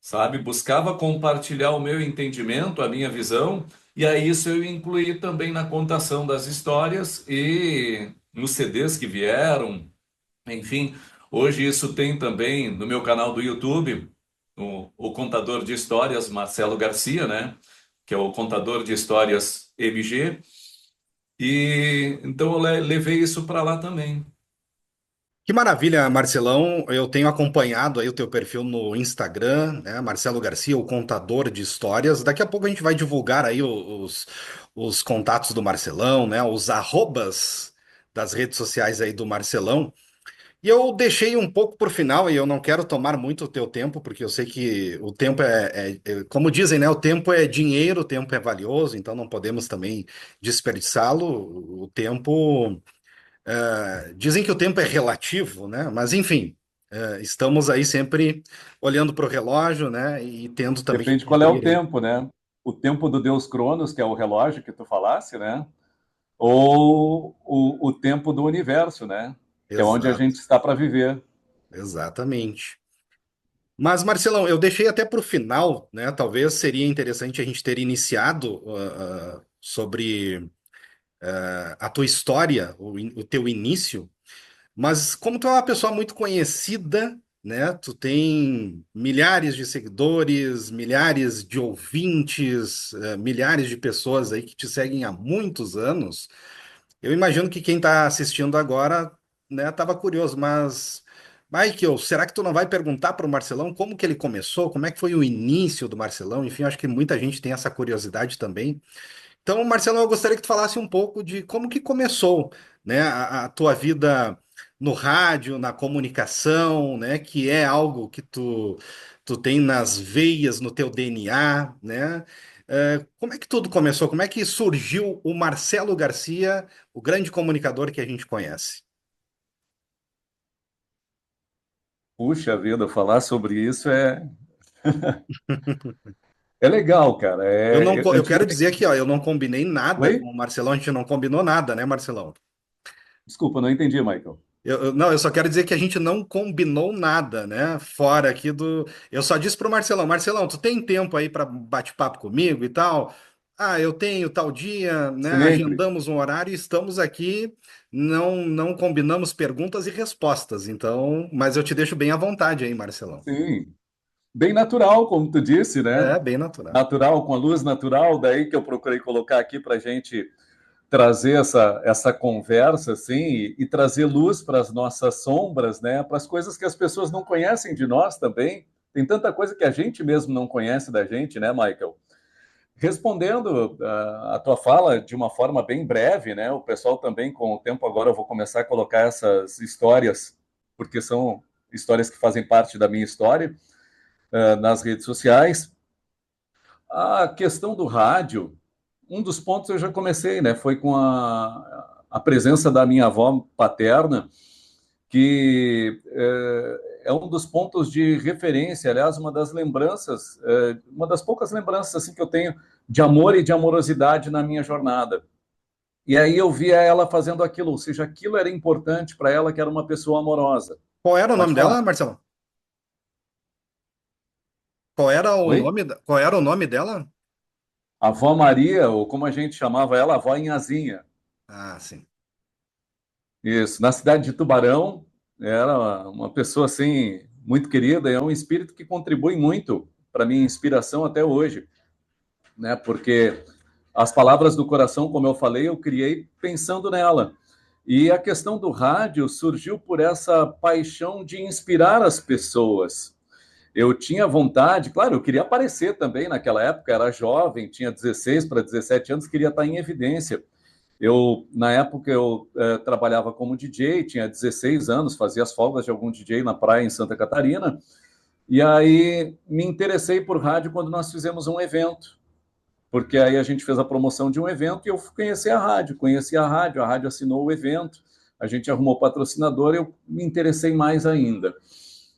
sabe? Buscava compartilhar o meu entendimento, a minha visão, e aí isso eu incluí também na contação das histórias e nos CDs que vieram, enfim. Hoje isso tem também no meu canal do YouTube, o contador de histórias Marcelo Garcia, né? Que é o contador de histórias MG, e então eu levei isso para lá também. Que maravilha, Marcelão. Eu tenho acompanhado aí o teu perfil no Instagram, né? Marcelo Garcia, o contador de histórias. Daqui a pouco a gente vai divulgar aí os contatos do Marcelão, né? Os arrobas das redes sociais aí do Marcelão. E eu deixei um pouco por final, e eu não quero tomar muito o teu tempo, porque eu sei que o tempo como dizem, né? O tempo é dinheiro, o tempo é valioso, então não podemos também desperdiçá-lo. O tempo. Dizem que o tempo é relativo, né? Mas enfim, estamos aí sempre olhando para o relógio, né? E tendo também que Depende qual é o cumprir aí. tempo, né? O tempo do Deus Cronos, que é o relógio que tu falasse, né? Ou o tempo do universo, né? Que é onde a Exato, gente está para viver. exatamente. Mas, Marcelão, eu deixei até para o final, né? Talvez seria interessante a gente ter iniciado sobre a tua história, o teu início. Mas como tu é uma pessoa muito conhecida, né? Tu tem milhares de seguidores, milhares de ouvintes, milhares de pessoas aí que te seguem há muitos anos. Eu imagino que quem está assistindo agora, né, estava curioso, mas Michael, será que tu não vai perguntar para o Marcelão como que ele começou, como é que foi o início do Marcelão? Enfim, acho que muita gente tem essa curiosidade também. Então, Marcelo, eu gostaria que tu falasse um pouco de como que começou, né, a tua vida no rádio, na comunicação, né, que é algo que tu tem nas veias, no teu DNA, né? Como é que tudo começou? Como é que surgiu o Marcelo Garcia, o grande comunicador que a gente conhece? Puxa vida, falar sobre isso é legal, cara. Eu quero Antigamente. dizer aqui, ó, eu não combinei nada com Oi? o Marcelão, a gente não combinou nada, né, Marcelão? Desculpa, não entendi, Michael. Não, eu só quero dizer que a gente não combinou nada, né? Fora aqui do. Eu só disse pro Marcelão: Marcelão, tu tem tempo aí para bate-papo comigo e tal? Ah, eu tenho tal dia, né? Sempre. Agendamos um horário e estamos aqui. Não combinamos perguntas e respostas. Então, mas eu te deixo bem à vontade aí, Marcelão. Sim. Bem natural, como tu disse, né? É bem natural. Natural, com a luz natural, daí que eu procurei colocar aqui para a gente trazer essa conversa, assim, e trazer luz para as nossas sombras, né? Para as coisas que as pessoas não conhecem de nós também. Tem tanta coisa que a gente mesmo não conhece da gente, né, Michael? Respondendo a tua fala de uma forma bem breve, né? O pessoal também, com o tempo agora, eu vou começar a colocar essas histórias, porque são histórias que fazem parte da minha história, nas redes sociais. A questão do rádio, um dos pontos eu já comecei, né? Foi com a presença da minha avó paterna, que é um dos pontos de referência, aliás, uma das lembranças, uma das poucas lembranças assim que eu tenho de amor e de amorosidade na minha jornada. E aí eu via ela fazendo aquilo, ou seja, aquilo era importante para ela, que era uma pessoa amorosa. Qual era o Pode nome falar. dela, Marcelão? Qual era o Oi? nome, qual era o nome dela? A avó Maria, ou como a gente chamava ela, a avó Inhazinha. Ah, sim. Isso, na cidade de Tubarão, era uma pessoa assim muito querida, e é um espírito que contribui muito para minha inspiração até hoje, né? Porque as palavras do coração, como eu falei, eu criei pensando nela. E a questão do rádio surgiu por essa paixão de inspirar as pessoas. Eu tinha vontade, claro, eu queria aparecer também naquela época, era jovem, tinha 16 para 17 anos, queria estar em evidência. Na época, eu trabalhava como DJ, tinha 16 anos, fazia as folgas de algum DJ na praia em Santa Catarina, e aí me interessei por rádio quando nós fizemos um evento, porque aí a gente fez a promoção de um evento e eu conheci a rádio assinou o evento, a gente arrumou patrocinador e eu me interessei mais ainda,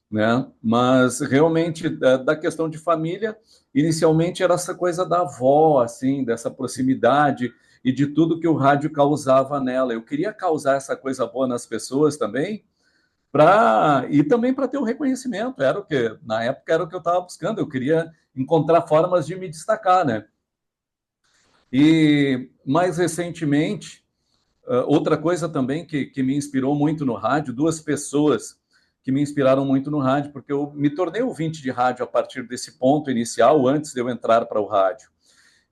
né? Mas realmente da questão de família, inicialmente era essa coisa da avó, assim, dessa proximidade e de tudo que o rádio causava nela. Eu queria causar essa coisa boa nas pessoas também, e também para ter o reconhecimento. Era o que na época era o que eu estava buscando. Eu queria encontrar formas de me destacar, né? E mais recentemente, outra coisa também que me inspirou muito no rádio, duas pessoas que me inspiraram muito no rádio, porque eu me tornei ouvinte de rádio a partir desse ponto inicial, antes de eu entrar para o rádio.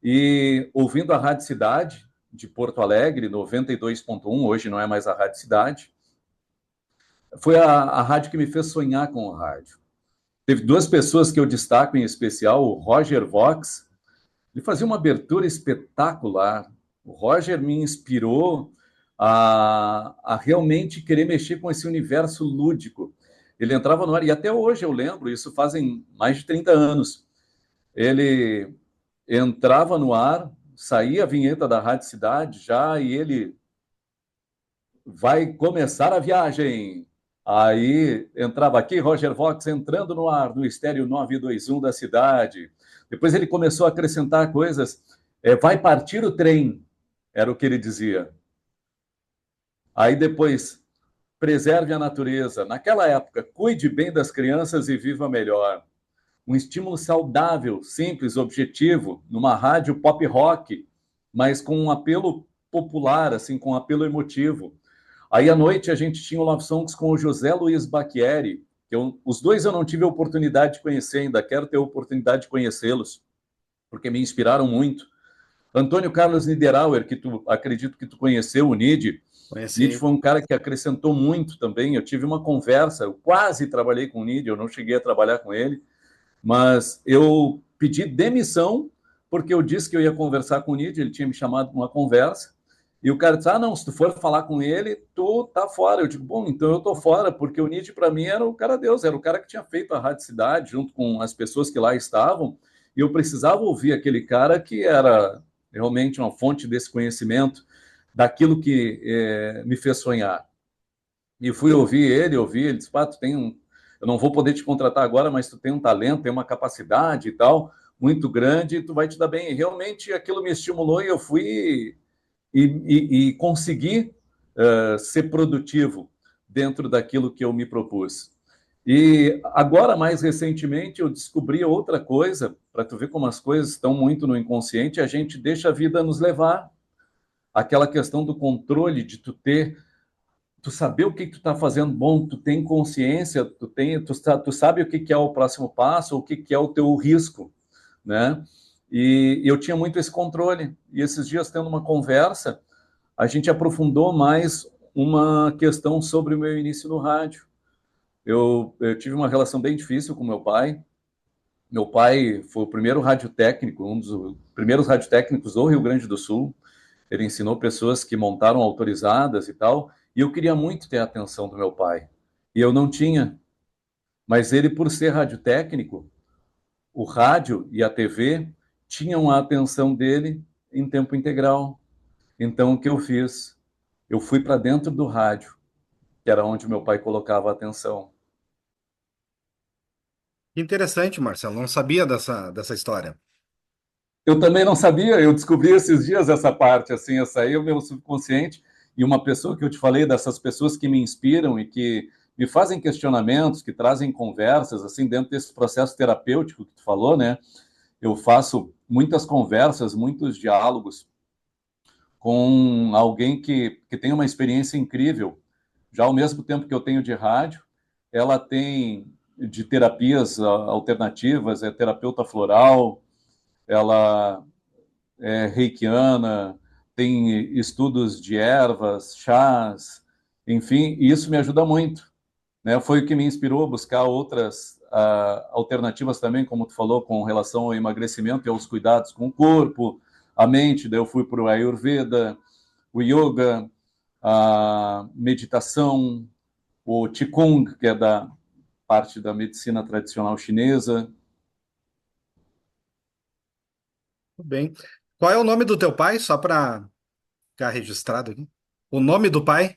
E ouvindo a Rádio Cidade, de Porto Alegre, 92.1, hoje não é mais a Rádio Cidade, foi a rádio que me fez sonhar com o rádio. Teve duas pessoas que eu destaco em especial, o Roger Vox, ele fazia uma abertura espetacular. O Roger me inspirou a realmente querer mexer com esse universo lúdico. Ele entrava no ar, e até hoje eu lembro, isso fazem mais de 30 anos. Ele entrava no ar, saía a vinheta da Rádio Cidade já, e ele vai começar a viagem. Aí entrava aqui, Roger Vox entrando no ar, no estéreo 921 da cidade. Depois ele começou a acrescentar coisas. Vai partir o trem, era o que ele dizia. Aí depois, preserve a natureza. Naquela época, cuide bem das crianças e viva melhor. Um estímulo saudável, simples, objetivo, numa rádio pop rock, mas com um apelo popular, assim, com um apelo emotivo. Aí à noite a gente tinha o Love Songs com o José Luiz Bacchieri, os dois eu não tive a oportunidade de conhecer ainda, quero ter a oportunidade de conhecê-los, porque me inspiraram muito. Antônio Carlos Niederauer, que tu acredito que tu conheceu, o Nid. Nid Conheci. foi um cara que acrescentou muito também. Eu tive uma conversa, eu quase trabalhei com o Nid, eu não cheguei a trabalhar com ele, mas eu pedi demissão porque eu disse que eu ia conversar com o Nid, ele tinha me chamado para uma conversa, e o cara disse, ah, não, se tu for falar com ele, tu tá fora. Eu digo, bom, então eu tô fora, porque o Nid para mim era o cara Deus, era o cara que tinha feito a Rádio Cidade, junto com as pessoas que lá estavam, e eu precisava ouvir aquele cara que era realmente uma fonte desse conhecimento, daquilo que me fez sonhar. E fui ouvir ele disse, pá, tu tem um... Eu não vou poder te contratar agora, mas tu tem um talento, tem uma capacidade e tal, muito grande, e tu vai te dar bem. E realmente aquilo me estimulou e eu fui e consegui ser produtivo dentro daquilo que eu me propus. E agora, mais recentemente, eu descobri outra coisa, para tu ver como as coisas estão muito no inconsciente, a gente deixa a vida nos levar. Aquela questão do controle, de tu saber o que tu está fazendo bom, tu tem consciência, tu sabe o que é o próximo passo, o que é o teu risco, né? E eu tinha muito esse controle. E esses dias, tendo uma conversa, a gente aprofundou mais uma questão sobre o meu início no rádio. Eu tive uma relação bem difícil com meu pai. Meu pai foi o primeiro radiotécnico, um dos primeiros radiotécnicos do Rio Grande do Sul. Ele ensinou pessoas que montaram autorizadas e tal, e eu queria muito ter a atenção do meu pai. E eu não tinha. Mas ele, por ser radiotécnico, o rádio e a TV tinham a atenção dele em tempo integral. Então, o que eu fiz? Eu fui para dentro do rádio, que era onde meu pai colocava a atenção. Que interessante, Marcelo. Não sabia dessa história. Eu também não sabia, eu descobri esses dias essa parte, assim, essa aí é o meu subconsciente, e uma pessoa que eu te falei, dessas pessoas que me inspiram e que me fazem questionamentos, que trazem conversas, assim, dentro desse processo terapêutico que tu falou, né? Eu faço muitas conversas, muitos diálogos com alguém que tem uma experiência incrível. Já ao mesmo tempo que eu tenho de rádio, ela tem de terapias alternativas, é terapeuta floral, ela reikiana, tem estudos de ervas, chás, enfim, e isso me ajuda muito. Né? Foi o que me inspirou a buscar outras alternativas também, como tu falou, com relação ao emagrecimento e aos cuidados com o corpo, a mente, daí eu fui para o Ayurveda, o Yoga, a meditação, o Qigong, que é da parte da medicina tradicional chinesa. Tudo bem. Qual é o nome do teu pai? Só para ficar registrado aqui. O nome do pai?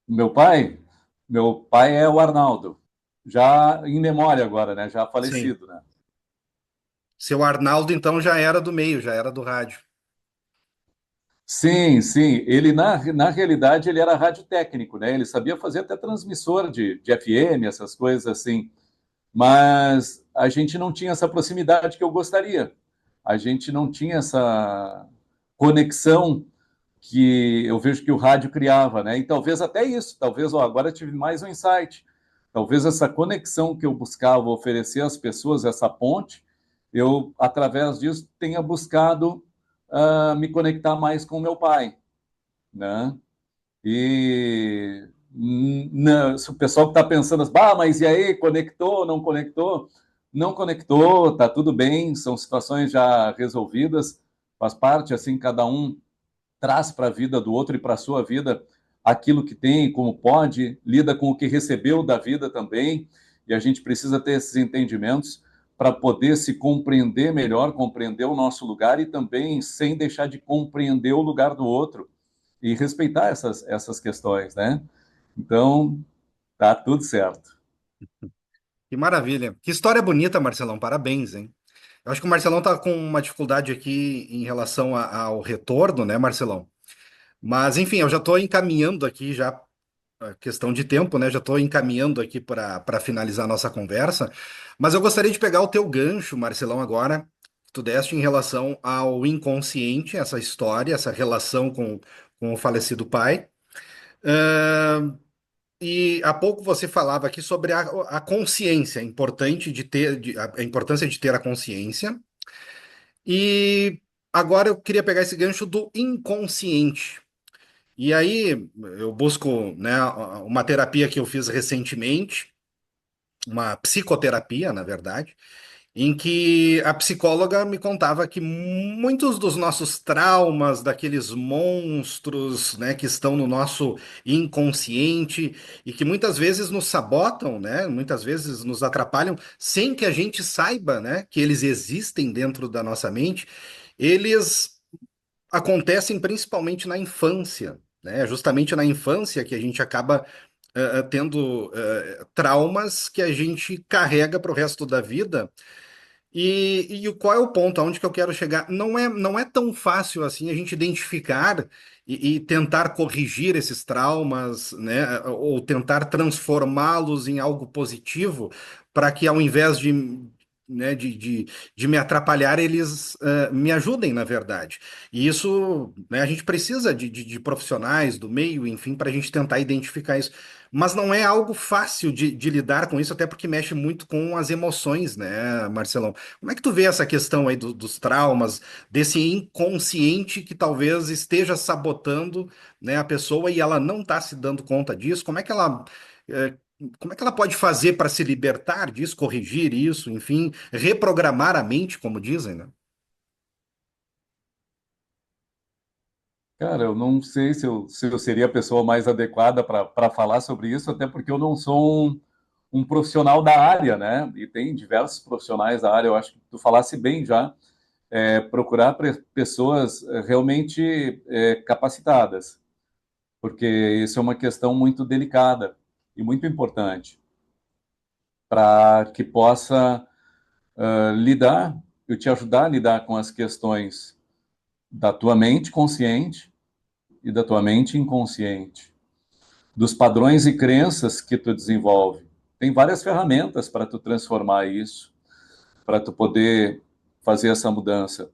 Meu pai, meu pai é o Arnaldo, já em memória agora, né? Já Sim. falecido, né? Seu Arnaldo, então, já era do meio, já era do rádio. Sim, sim. Ele, na realidade, ele era radiotécnico, né? Ele sabia fazer até transmissor de FM, essas coisas assim. Mas a gente não tinha essa proximidade que eu gostaria. A gente não tinha essa conexão que eu vejo que o rádio criava, né? E talvez até isso, talvez, ó, agora eu tive mais um insight. Talvez essa conexão que eu buscava oferecer às pessoas, essa ponte, eu, através disso, tenha buscado me conectar mais com meu pai, né? E se o pessoal que está pensando, bah, mas e aí, conectou, não conectou? Não conectou, tá tudo bem, são situações já resolvidas, faz parte, assim, cada um traz para a vida do outro e para a sua vida aquilo que tem, como pode, lida com o que recebeu da vida também, e a gente precisa ter esses entendimentos para poder se compreender melhor, compreender o nosso lugar e também sem deixar de compreender o lugar do outro e respeitar essas questões, né? Então, tá tudo certo. Que maravilha. Que história bonita, Marcelão. Parabéns, hein? Eu acho que o Marcelão tá com uma dificuldade aqui em relação ao retorno, né, Marcelão? Mas, enfim, eu já estou encaminhando aqui já questão de tempo, né? Já estou encaminhando aqui para finalizar a nossa conversa, mas eu gostaria de pegar o teu gancho, Marcelão, agora, que tu deste em relação ao inconsciente, essa história, essa relação com o falecido pai. E há pouco você falava aqui sobre a consciência, a importância de ter a consciência. E agora eu queria pegar esse gancho do inconsciente. E aí eu busco, né, uma terapia que eu fiz recentemente, uma psicoterapia, na verdade, em que a psicóloga me contava que muitos dos nossos traumas, daqueles monstros, né, que estão no nosso inconsciente e que muitas vezes nos sabotam, né, muitas vezes nos atrapalham, sem que a gente saiba, né, que eles existem dentro da nossa mente, eles acontecem principalmente na infância. Né? É justamente na infância que a gente acaba tendo traumas que a gente carrega para o resto da vida qual é o ponto, aonde que eu quero chegar? Não é tão fácil assim a gente identificar e tentar corrigir esses traumas, né? Ou tentar transformá-los em algo positivo, para que ao invés né, de me atrapalhar, eles me ajudem, na verdade. E isso, né, a gente precisa de profissionais do meio, enfim, para a gente tentar identificar isso. Mas não é algo fácil de lidar com isso, até porque mexe muito com as emoções, né, Marcelão? Como é que tu vê essa questão aí dos traumas, desse inconsciente que talvez esteja sabotando, né, a pessoa e ela não está se dando conta disso? Eh, como é que ela pode fazer para se libertar disso, corrigir isso, enfim, reprogramar a mente, como dizem, né? Cara, eu não sei se eu seria a pessoa mais adequada para falar sobre isso, até porque eu não sou um profissional da área, né? E tem diversos profissionais da área. Eu acho que tu falasse bem já, procurar pessoas realmente capacitadas, porque isso é uma questão muito delicada e muito importante para que possa lidar, eu te ajudar a lidar com as questões da tua mente consciente e da tua mente inconsciente, dos padrões e crenças que tu desenvolve. Tem várias ferramentas para tu transformar isso, para tu poder fazer essa mudança.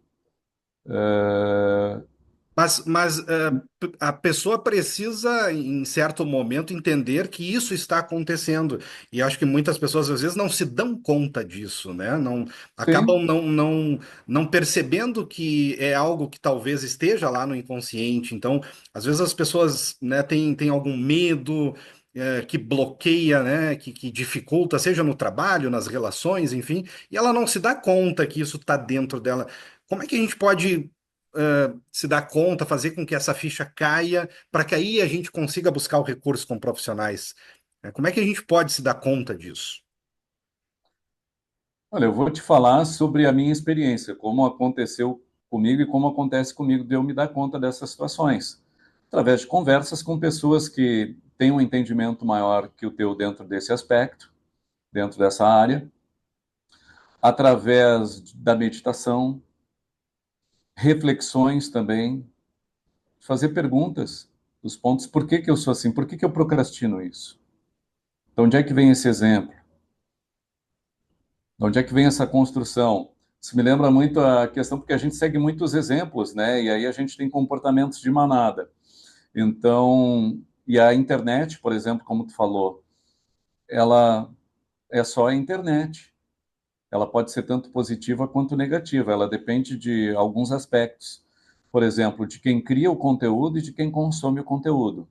A pessoa precisa, em certo momento, entender que isso está acontecendo. E acho que muitas pessoas, às vezes, não se dão conta disso, né? Não, acabam Sim, não percebendo que é algo que talvez esteja lá no inconsciente. Então, às vezes, as pessoas, né, têm algum medo. Que bloqueia, né, que dificulta, seja no trabalho, nas relações, enfim, e ela não se dá conta que isso está dentro dela. Como é que a gente pode se dar conta, fazer com que essa ficha caia, para que aí a gente consiga buscar o recurso com profissionais? Como é que a gente pode se dar conta disso? olha, eu vou te falar sobre a minha experiência, como aconteceu comigo e como acontece comigo de eu me dar conta dessas situações, através de conversas com pessoas que têm um entendimento maior que o teu dentro desse aspecto, dentro dessa área, através da meditação, reflexões também, fazer perguntas, os pontos, por que que eu sou assim, por que que eu procrastino isso? De onde é que vem esse exemplo? De onde é que vem essa construção? Isso me lembra muito a questão, porque a gente segue muitos exemplos, né? E aí a gente tem comportamentos de manada. Então, e a internet, por exemplo, como tu falou, ela é só a internet. Ela pode ser tanto positiva quanto negativa, ela depende de alguns aspectos. Por exemplo, de quem cria o conteúdo e de quem consome o conteúdo.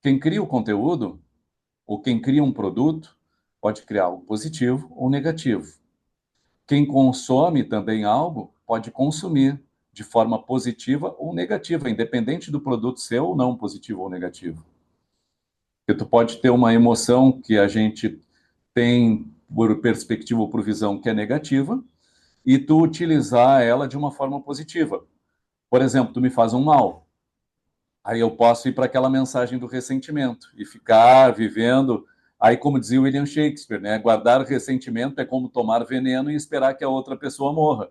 Quem cria o conteúdo, ou quem cria um produto, pode criar algo positivo ou negativo. Quem consome também algo pode consumir de forma positiva ou negativa, independente do produto ser ou não positivo ou negativo. Porque tu pode ter uma emoção que a gente tem por perspectiva ou por visão que é negativa e tu utilizar ela de uma forma positiva. Por exemplo, tu me faz um mal, aí eu posso ir para aquela mensagem do ressentimento e ficar vivendo. Aí, como dizia William Shakespeare, né? Guardar ressentimento é como tomar veneno e esperar que a outra pessoa morra.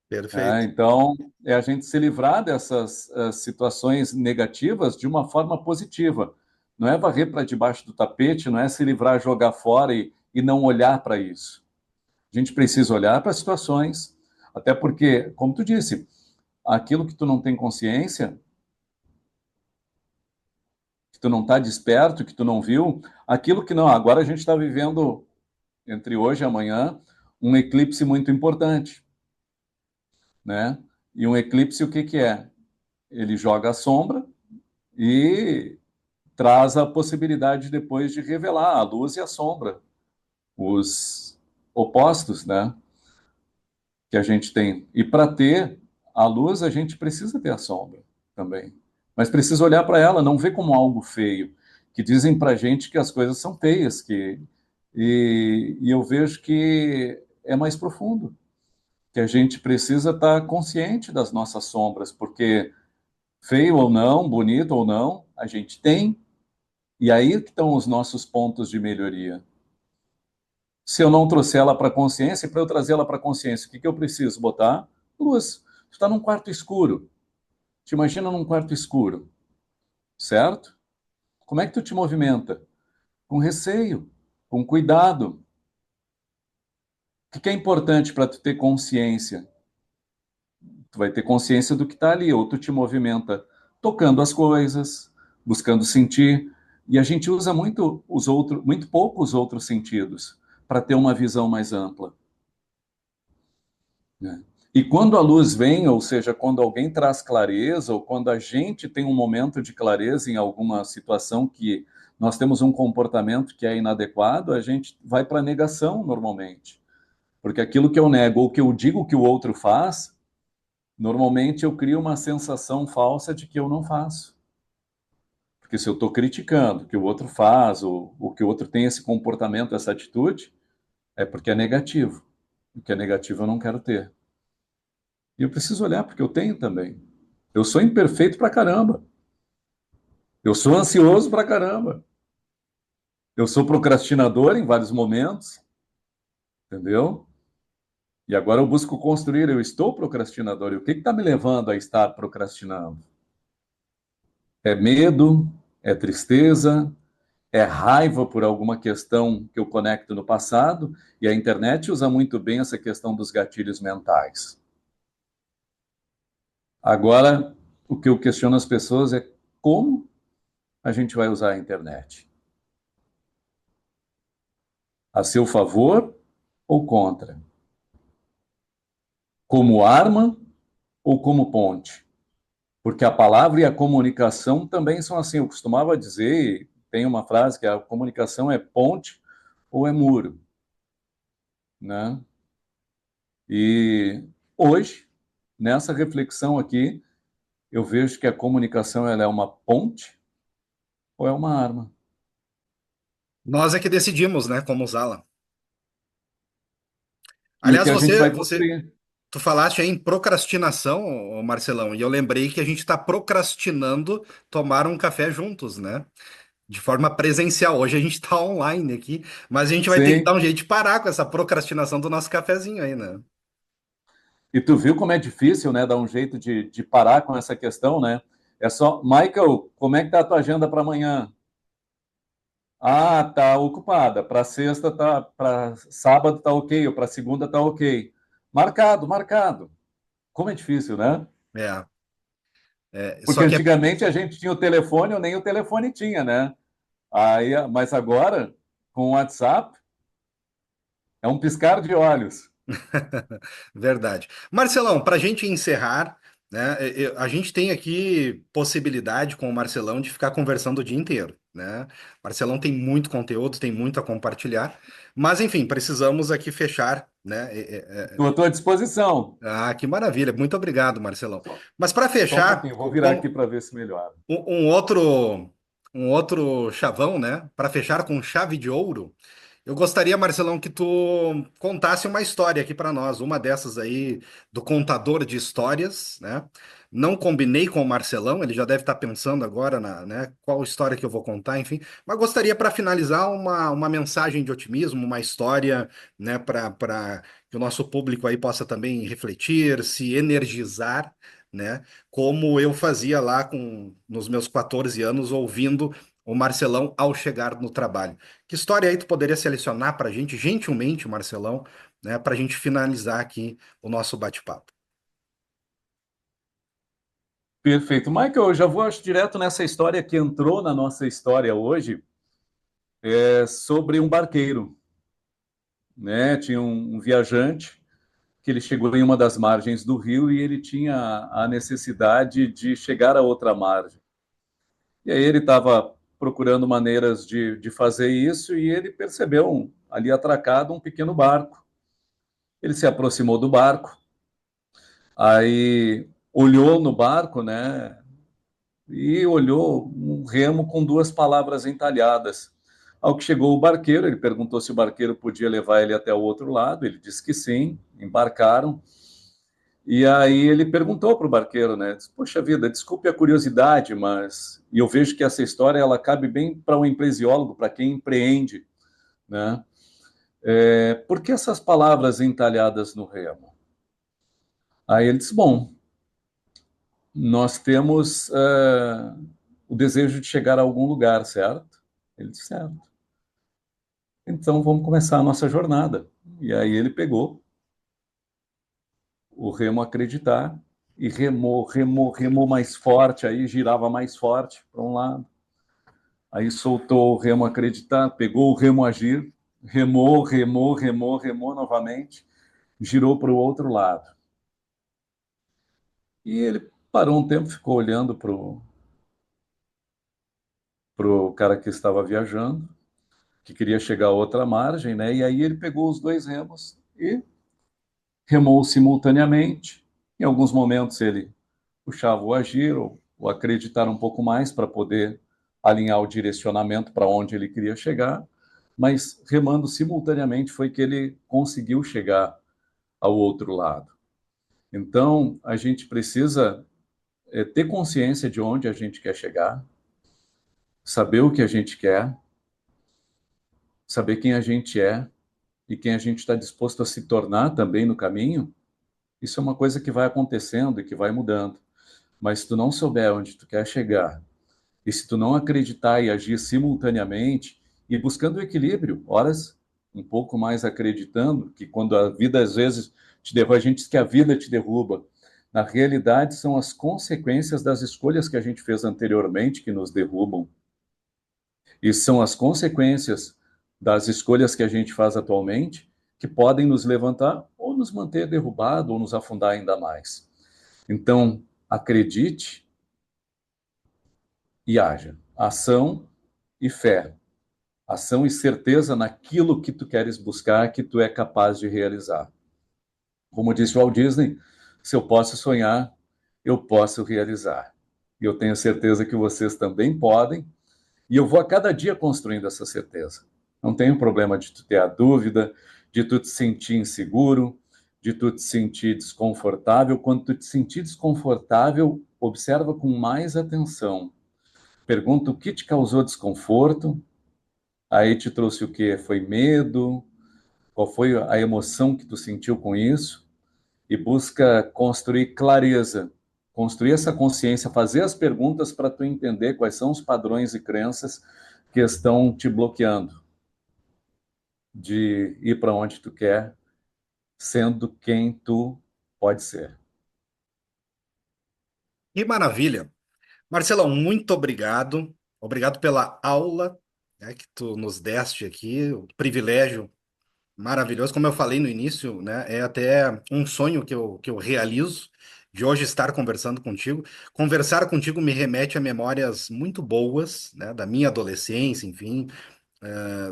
Perfeito. Então, é a gente se livrar dessas situações negativas de uma forma positiva. Não é varrer para debaixo do tapete, não é se livrar, jogar fora e não olhar para isso. A gente precisa olhar para as situações, até porque, como tu disse, aquilo que tu não tem consciência, tu não está desperto, que tu não viu, aquilo que não. Agora a gente está vivendo, entre hoje e amanhã, um eclipse muito importante, né? E um eclipse, o que que é? Ele joga a sombra e traz a possibilidade depois de revelar a luz e a sombra, os opostos, né? Que a gente tem. E para ter a luz, a gente precisa ter a sombra também. Mas precisa olhar para ela, não ver como algo feio. Que dizem para a gente que as coisas são feias, e eu vejo que é mais profundo, que a gente precisa estar consciente das nossas sombras, porque feio ou não, bonito ou não, a gente tem, e aí que estão os nossos pontos de melhoria. Se eu não trouxer ela para a consciência, para eu trazer ela para a consciência, o que, que eu preciso botar? Luz. Tu está num quarto escuro. Te imagina num quarto escuro, certo? Como é que tu te movimenta? Com receio, com cuidado. O que, que é importante para tu ter consciência? Tu vai ter consciência do que está ali, ou tu te movimenta tocando as coisas, buscando sentir, e a gente usa muito pouco os outros sentidos para ter uma visão mais ampla, né? E quando a luz vem, ou seja, quando alguém traz clareza, ou quando a gente tem um momento de clareza em alguma situação que nós temos um comportamento que é inadequado, a gente vai para a negação normalmente. Porque aquilo que eu nego ou que eu digo que o outro faz, normalmente eu crio uma sensação falsa de que eu não faço. Porque se eu estou criticando o que o outro faz, ou o que o outro tem esse comportamento, essa atitude, é porque é negativo. O que é negativo eu não quero ter. E eu preciso olhar, porque eu tenho também. Eu sou imperfeito pra caramba. Eu sou ansioso pra caramba. Eu sou procrastinador em vários momentos, entendeu? E agora eu busco construir, eu estou procrastinador. E o que está me levando a estar procrastinando? É medo? É tristeza? É raiva por alguma questão que eu conecto no passado? E a internet usa muito bem essa questão dos gatilhos mentais. Agora, o que eu questiono as pessoas é como a gente vai usar a internet? A seu favor ou contra? Como arma ou como ponte? Porque a palavra e a comunicação também são assim. Eu costumava dizer, tem uma frase que a comunicação é ponte ou é muro, né? E hoje, nessa reflexão aqui, eu vejo que a comunicação ela é uma ponte ou é uma arma. Nós é que decidimos, né, como usá-la. E o Aliás, que a gente vai construir. tu falaste aí em procrastinação, ô Marcelão, e eu lembrei que a gente está procrastinando tomar um café juntos, né? De forma presencial. Hoje a gente está online aqui, mas a gente vai ter que dar Sim. um jeito de parar com essa procrastinação do nosso cafezinho aí, né? E tu viu como é difícil, né, dar um jeito de parar com essa questão, né? É só, Michael, como é que tá a tua agenda para amanhã? Ah, tá ocupada. Para sexta tá, para sábado tá ok, ou para segunda tá ok. Marcado, marcado. Como é difícil, né? É, Porque só que é, antigamente a gente tinha o telefone ou nem o telefone tinha, né? Aí, mas agora, com o WhatsApp, é um piscar de olhos. verdade. Marcelão, para a gente encerrar, né, a gente tem aqui possibilidade com o Marcelão de ficar conversando o dia inteiro, né? Marcelão tem muito conteúdo, tem muito a compartilhar, mas enfim, precisamos aqui fechar, né? Estou à tua disposição. Ah, que maravilha! Muito obrigado, Marcelão. Mas para Só um fechar, pouquinho, vou virar aqui para ver se melhora. um outro chavão, né? Para fechar com chave de ouro. Eu gostaria, Marcelão, que tu contasse uma história aqui para nós, uma dessas aí do contador de histórias, né? Não combinei com o Marcelão, ele já deve estar pensando agora na, né, qual história que eu vou contar, enfim. Mas gostaria para finalizar uma mensagem de otimismo, uma história, né, para que o nosso público aí possa também refletir, se energizar, né? Como eu fazia lá nos meus 14 anos, ouvindo o Marcelão ao chegar no trabalho. Que história aí tu poderia selecionar para a gente, gentilmente, Marcelão, né, para a gente finalizar aqui o nosso bate-papo? Perfeito. Michael, eu já vou acho, direto nessa história que entrou na nossa história hoje, sobre um barqueiro, né? Tinha um viajante que ele chegou em uma das margens do rio e ele tinha a necessidade de chegar a outra margem. E aí ele estava procurando maneiras de fazer isso e ele percebeu ali atracado um pequeno barco. Ele se aproximou do barco, aí olhou no barco, né? E olhou um remo com duas palavras entalhadas. Ao que chegou o barqueiro, ele perguntou se o barqueiro podia levar ele até o outro lado. Ele disse que sim, embarcaram. E aí ele perguntou para o barqueiro, né? Disse, poxa vida, desculpe a curiosidade, mas e eu vejo que essa história ela cabe bem para um empresiólogo, para quem empreende, né? Por que essas palavras entalhadas no remo? Aí ele disse, bom, nós temos o desejo de chegar a algum lugar, certo? Ele disse, certo. Então vamos começar a nossa jornada. E aí ele pegou o remo acreditar e remou mais forte, aí girava mais forte para um lado. Aí soltou o remo acreditar, pegou o remo agir, remou novamente, girou para o outro lado. E ele parou um tempo, ficou olhando para o cara que estava viajando, que queria chegar a outra margem, né? E aí ele pegou os dois remos e remou simultaneamente. Em alguns momentos ele puxava o agir ou o acreditar um pouco mais para poder alinhar o direcionamento para onde ele queria chegar, mas remando simultaneamente foi que ele conseguiu chegar ao outro lado. Então, a gente precisa ter consciência de onde a gente quer chegar, saber o que a gente quer, saber quem a gente é e quem a gente está disposto a se tornar também no caminho. Isso é uma coisa que vai acontecendo e que vai mudando. Mas se tu não souber onde tu quer chegar, e se tu não acreditar e agir simultaneamente, e buscando o equilíbrio, horas um pouco mais acreditando que quando a vida às vezes te derruba, a gente diz que a vida te derruba. Na realidade, são as consequências das escolhas que a gente fez anteriormente que nos derrubam. E são as consequências das escolhas que a gente faz atualmente que podem nos levantar ou nos manter derrubado ou nos afundar ainda mais. Então, acredite e haja. Ação e fé. Ação e certeza naquilo que tu queres buscar, que tu é capaz de realizar. Como disse o Walt Disney, se eu posso sonhar, eu posso realizar. E eu tenho certeza que vocês também podem, e eu vou a cada dia construindo essa certeza. Não tenho problema de tu ter a dúvida, de tu te sentir inseguro, de tu te sentir desconfortável. Quando tu te sentir desconfortável, observa com mais atenção. Pergunta o que te causou desconforto, aí te trouxe o quê? Foi medo? Qual foi a emoção que tu sentiu com isso? E busca construir clareza, construir essa consciência, fazer as perguntas para tu entender quais são os padrões e crenças que estão te bloqueando de ir para onde tu quer, sendo quem tu pode ser. Que maravilha! Marcelão, muito obrigado. Obrigado pela aula, né, que tu nos deste aqui, o privilégio maravilhoso. Como eu falei no início, né, é até um sonho que eu realizo de hoje estar conversando contigo. Conversar contigo me remete a memórias muito boas, né, da minha adolescência, enfim,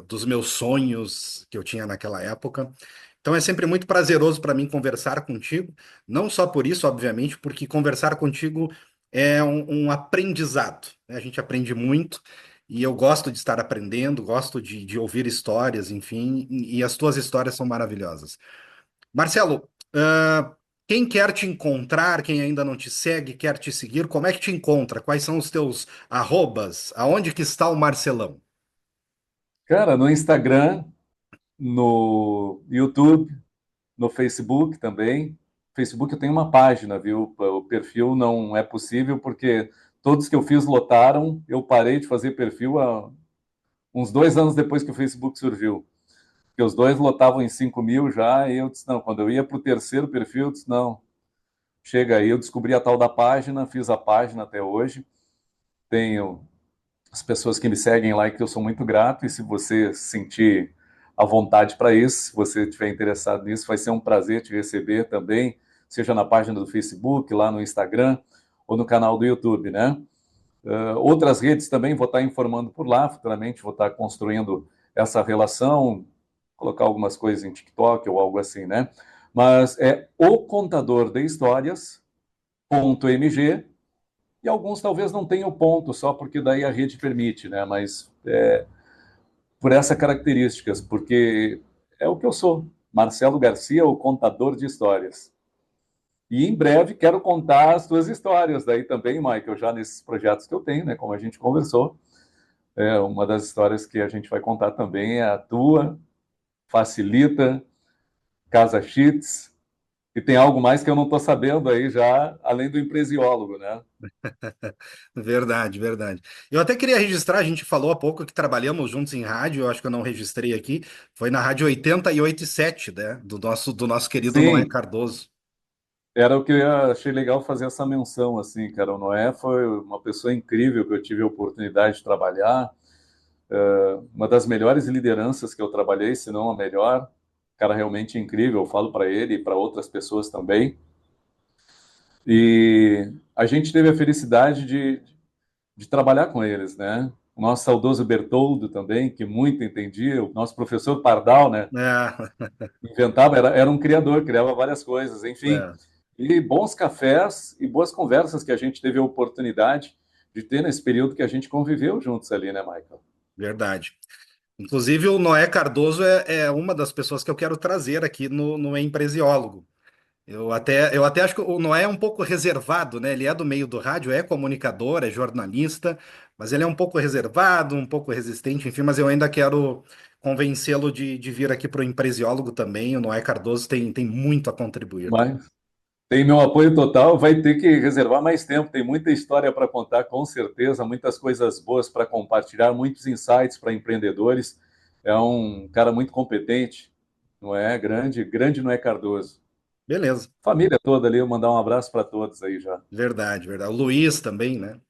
dos meus sonhos que eu tinha naquela época. Então é sempre muito prazeroso para mim conversar contigo, não só por isso, obviamente, porque conversar contigo é um aprendizado, né? A gente aprende muito e eu gosto de estar aprendendo, gosto de ouvir histórias, enfim, e as tuas histórias são maravilhosas. Marcelo, quem quer te encontrar, quem ainda não te segue, quer te seguir, como é que te encontra? Quais são os teus arrobas? Aonde que está o Marcelão? Cara, no Instagram, no YouTube, no Facebook também. Facebook eu tenho uma página, viu? O perfil não é possível porque todos que eu fiz lotaram. Eu parei de fazer perfil há uns 2 anos depois que o Facebook surgiu. Porque os dois lotavam em 5 mil já, e eu disse, não, quando eu ia para o terceiro perfil, eu disse, não, chega aí, eu descobri a tal da página, fiz a página até hoje, tenho as pessoas que me seguem lá e que eu sou muito grato, e se você sentir à vontade para isso, se você estiver interessado nisso, vai ser um prazer te receber também, seja na página do Facebook, lá no Instagram, ou no canal do YouTube, né? Outras redes também vou estar informando por lá, futuramente vou estar construindo essa relação, colocar algumas coisas em TikTok ou algo assim, né? Mas é o contador de histórias.mg, e alguns talvez não tenham ponto, só porque daí a rede permite, né? Mas por essas características, porque é o que eu sou, Marcelo Garcia, o contador de histórias. E em breve quero contar as tuas histórias daí também, Michael, já nesses projetos que eu tenho, né? Como a gente conversou. Uma das histórias que a gente vai contar também é a tua, Facilita, Casa Cheats, e tem algo mais que eu não estou sabendo aí já, além do empresiólogo, né? Verdade, verdade. Eu até queria registrar, a gente falou há pouco que trabalhamos juntos em rádio, eu acho que eu não registrei aqui, foi na rádio 88.7, né, do nosso querido Noé Sim, Cardoso. era o que eu achei legal fazer essa menção, assim, cara. O Noé foi uma pessoa incrível que eu tive a oportunidade de trabalhar, uma das melhores lideranças que eu trabalhei, se não a melhor. Cara realmente incrível, eu falo para ele e para outras pessoas também. E a gente teve a felicidade de trabalhar com eles, né? O nosso saudoso Bertoldo também, que muito entendia, o nosso professor Pardal, né? É, Inventava, era um criador, criava várias coisas, enfim. é, E bons cafés e boas conversas que a gente teve a oportunidade de ter nesse período que a gente conviveu juntos ali, né, Michael? verdade. Inclusive, o Noé Cardoso é uma das pessoas que eu quero trazer aqui no Empresiólogo. Eu até acho que o Noé é um pouco reservado, né? Ele é do meio do rádio, é comunicador, é jornalista, mas ele é um pouco reservado, um pouco resistente, enfim, mas eu ainda quero convencê-lo de vir aqui para o Empresiólogo também. O Noé Cardoso tem muito a contribuir. Mas tem meu apoio total, vai ter que reservar mais tempo, tem muita história para contar, com certeza, muitas coisas boas para compartilhar, muitos insights para empreendedores. É um cara muito competente, não é? Grande, grande não é Cardoso. Beleza, Família toda ali, eu mandar um abraço para todos aí já. verdade, verdade. O Luiz também, né?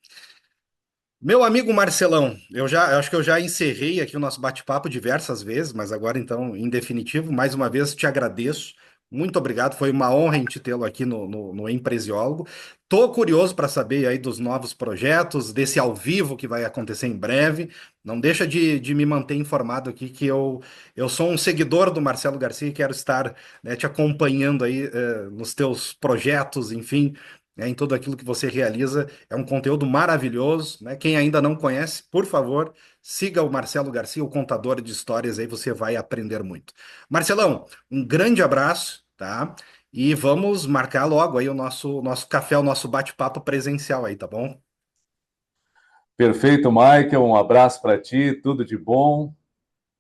Meu amigo Marcelão, eu acho que eu já encerrei aqui o nosso bate-papo diversas vezes, mas agora então, em definitivo, mais uma vez te agradeço. Muito obrigado, foi uma honra em te tê-lo aqui no Empresiólogo. Tô curioso para saber aí dos novos projetos, desse ao vivo que vai acontecer em breve. Não deixa de me manter informado aqui que eu sou um seguidor do Marcelo Garcia e quero estar, né, te acompanhando aí nos teus projetos, enfim, né, em tudo aquilo que você realiza. É um conteúdo maravilhoso, né? Quem ainda não conhece, por favor, siga o Marcelo Garcia, o contador de histórias, aí você vai aprender muito. Marcelão, um grande abraço, tá? E vamos marcar logo aí o nosso café, o nosso bate-papo presencial aí, tá bom? Perfeito, Michael, um abraço para ti, tudo de bom.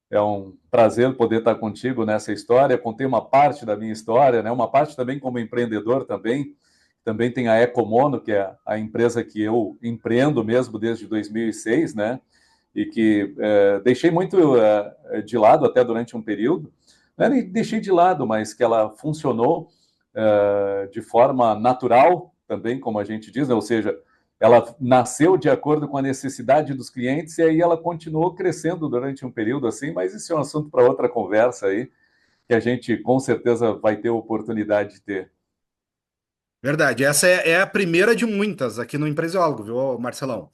É um prazer poder estar contigo nessa história. Contei uma parte da minha história, né? Uma parte também como empreendedor também. Também tem a Ecomono, que é a empresa que eu empreendo mesmo desde 2006, né? E que deixei muito de lado até durante um período. Não é nem deixei de lado, mas que ela funcionou de forma natural também, como a gente diz, né? Ou seja, ela nasceu de acordo com a necessidade dos clientes e aí ela continuou crescendo durante um período assim, mas isso é um assunto para outra conversa aí, que a gente com certeza vai ter oportunidade de ter. Verdade, essa é a primeira de muitas aqui no Empresiólogo, viu, Marcelão?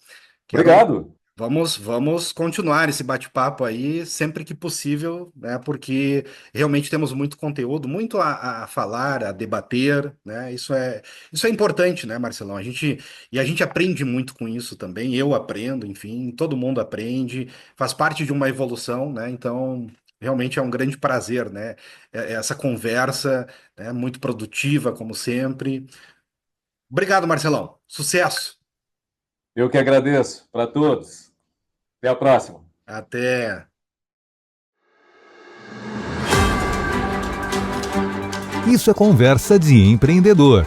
Quero, Obrigado. vamos continuar esse bate-papo aí sempre que possível, né? Porque realmente temos muito conteúdo, muito a falar, a debater, né? Isso é importante, né, Marcelão? A gente aprende muito com isso também. Eu aprendo, enfim, todo mundo aprende, faz parte de uma evolução, né? Então, realmente é um grande prazer, né? Essa conversa, né? Muito produtiva, como sempre. Obrigado, Marcelão. Sucesso. Eu que agradeço para todos. Até a próxima. Até. Isso é conversa de empreendedor.